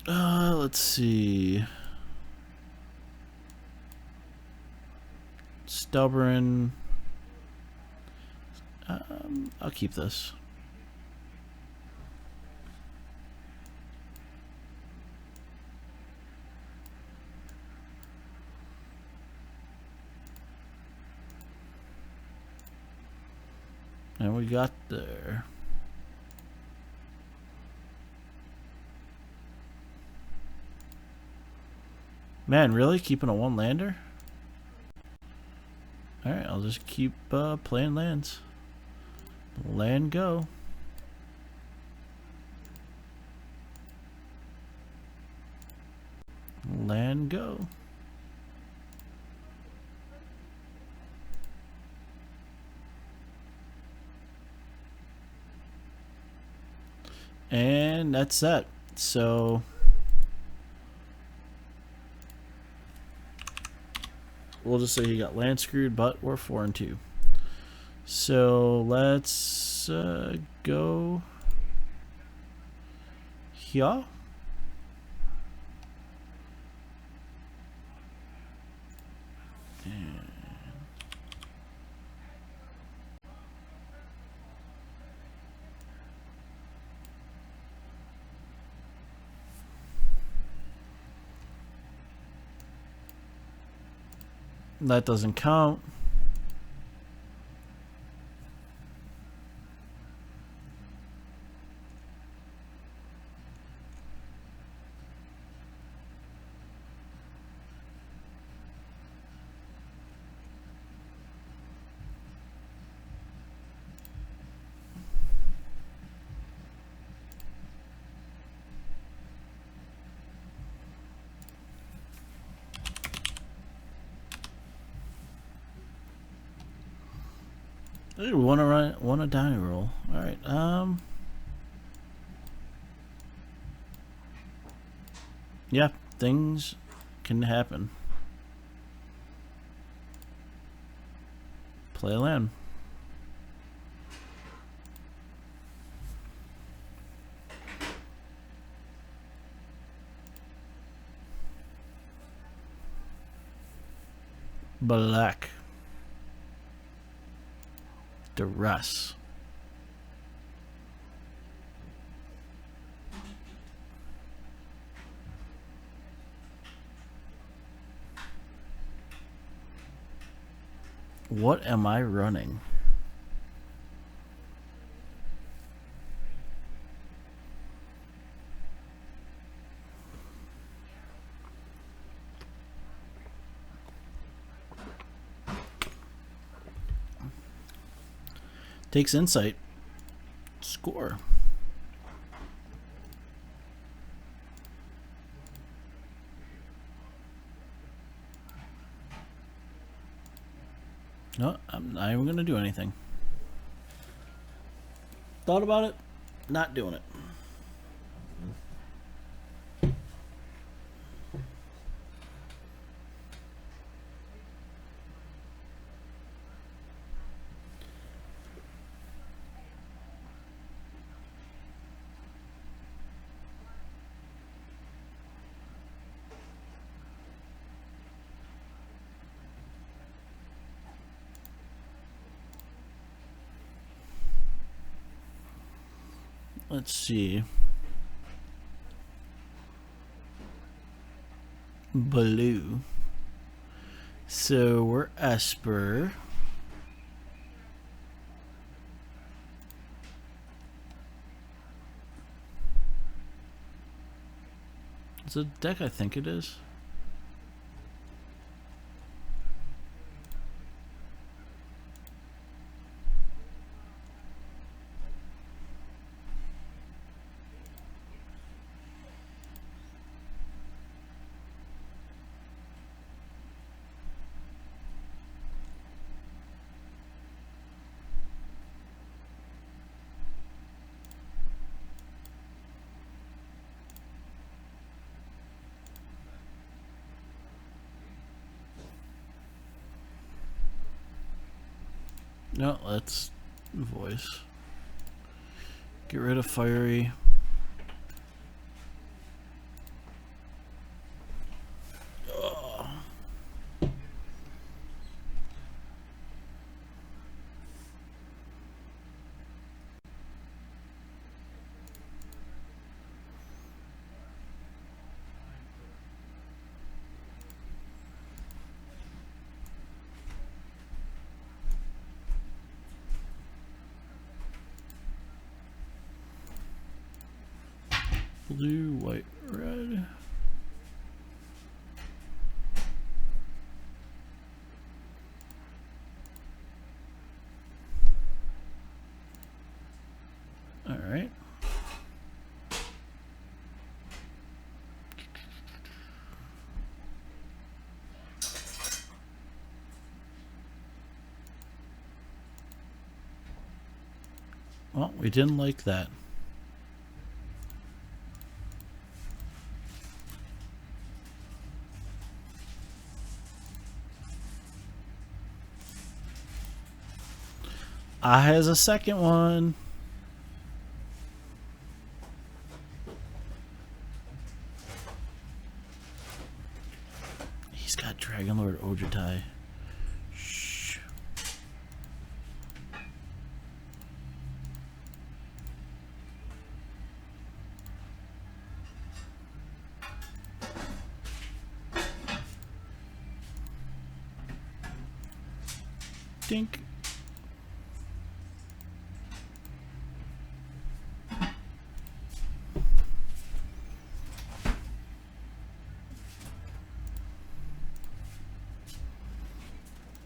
Let's see. Stubborn. I'll keep this. And we got there. Man, really? Keeping a one lander? Alright, I'll just keep playing lands. Land go. Land go. And that's that. So we'll just say he got land screwed, but we're 4-2. So let's go here. That doesn't count. Hey, we want a dining roll. All right. Yeah, things can happen. Play a land. Black. Duress. What am I running? Takes insight. Score. No, I'm not even gonna do anything. Thought about it, not doing it. Let's see. Blue. So we're Esper. It's a deck, I think it is. No, let's voice. Get rid of fiery. Blue, white, red. All right. Well, we didn't like that. I has a second one. He's got Dragon Lord Ojutai. Shh. Dink.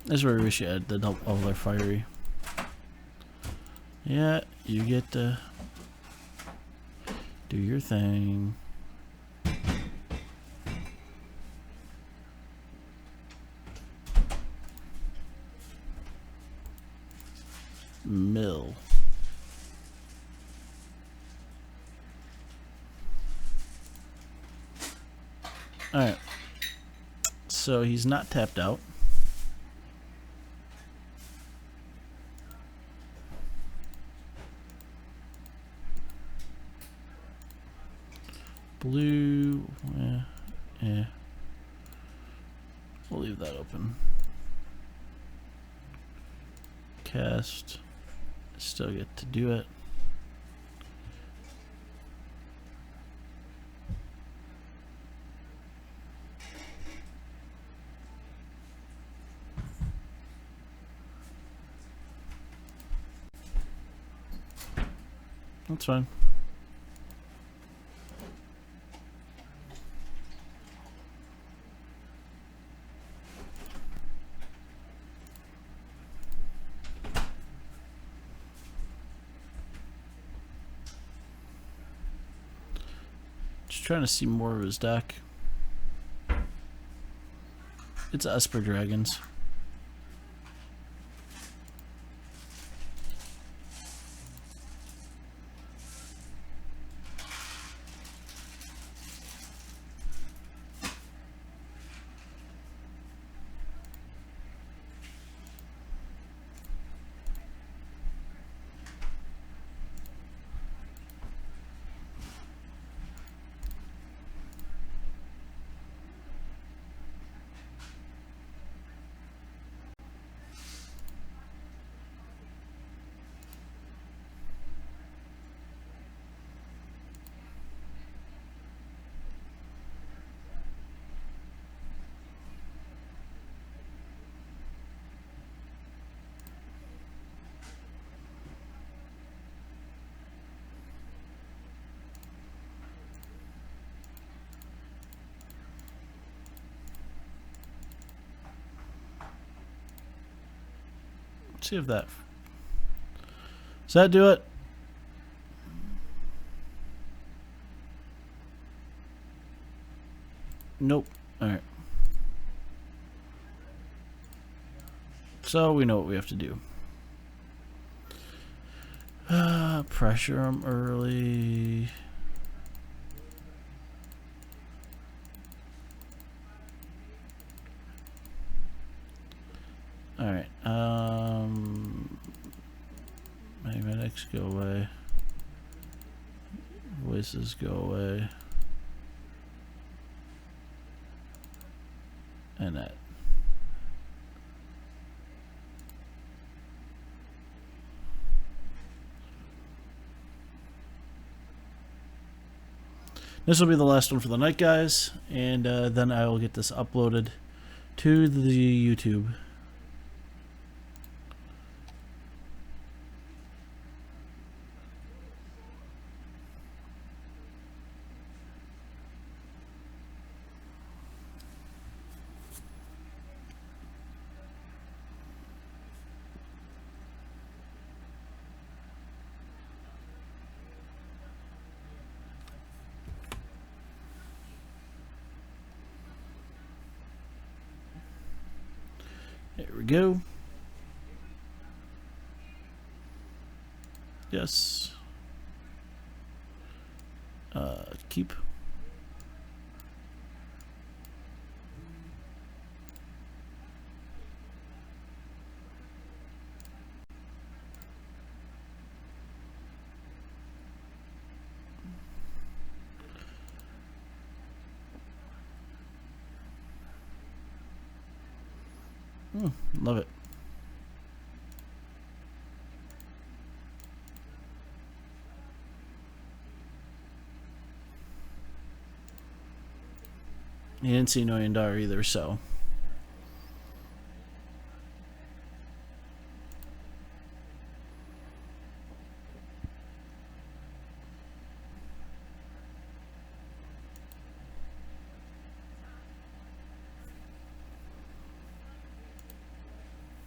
This is where we wish you had the double of their fiery. Yeah, you get to do your thing. Mill. Alright. So he's not tapped out. Blue, yeah. We'll leave that open. Cast, still get to do it. That's fine. Just trying to see more of his deck. It's Esper Dragons. See if that. Does that do it? Nope. Alright. So we know what we have to do. Pressure him early. Alright. X go away. Voices go away. And that. This will be the last one for the night, guys, and then I will get this uploaded to the YouTube. There we go. Yes. Keep. Love it. You didn't see Noyan either, so.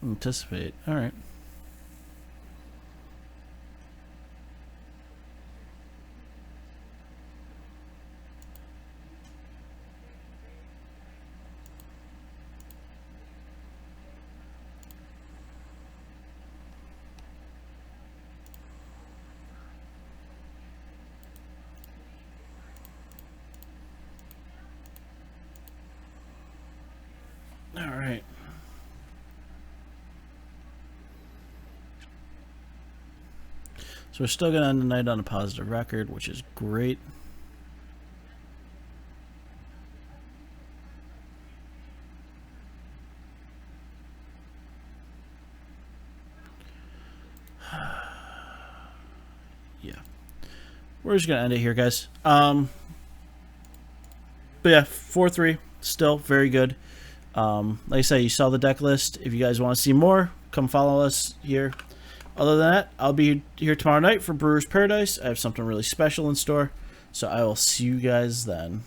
Anticipate. All right. All right. So we're still going to end the night on a positive record, which is great. Yeah. We're just going to end it here, guys. But yeah, 4-3, still very good. Like I say, you saw the deck list. If you guys want to see more, come follow us here. Other than that, I'll be here tomorrow night for Brewer's Paradise. I have something really special in store, so I will see you guys then.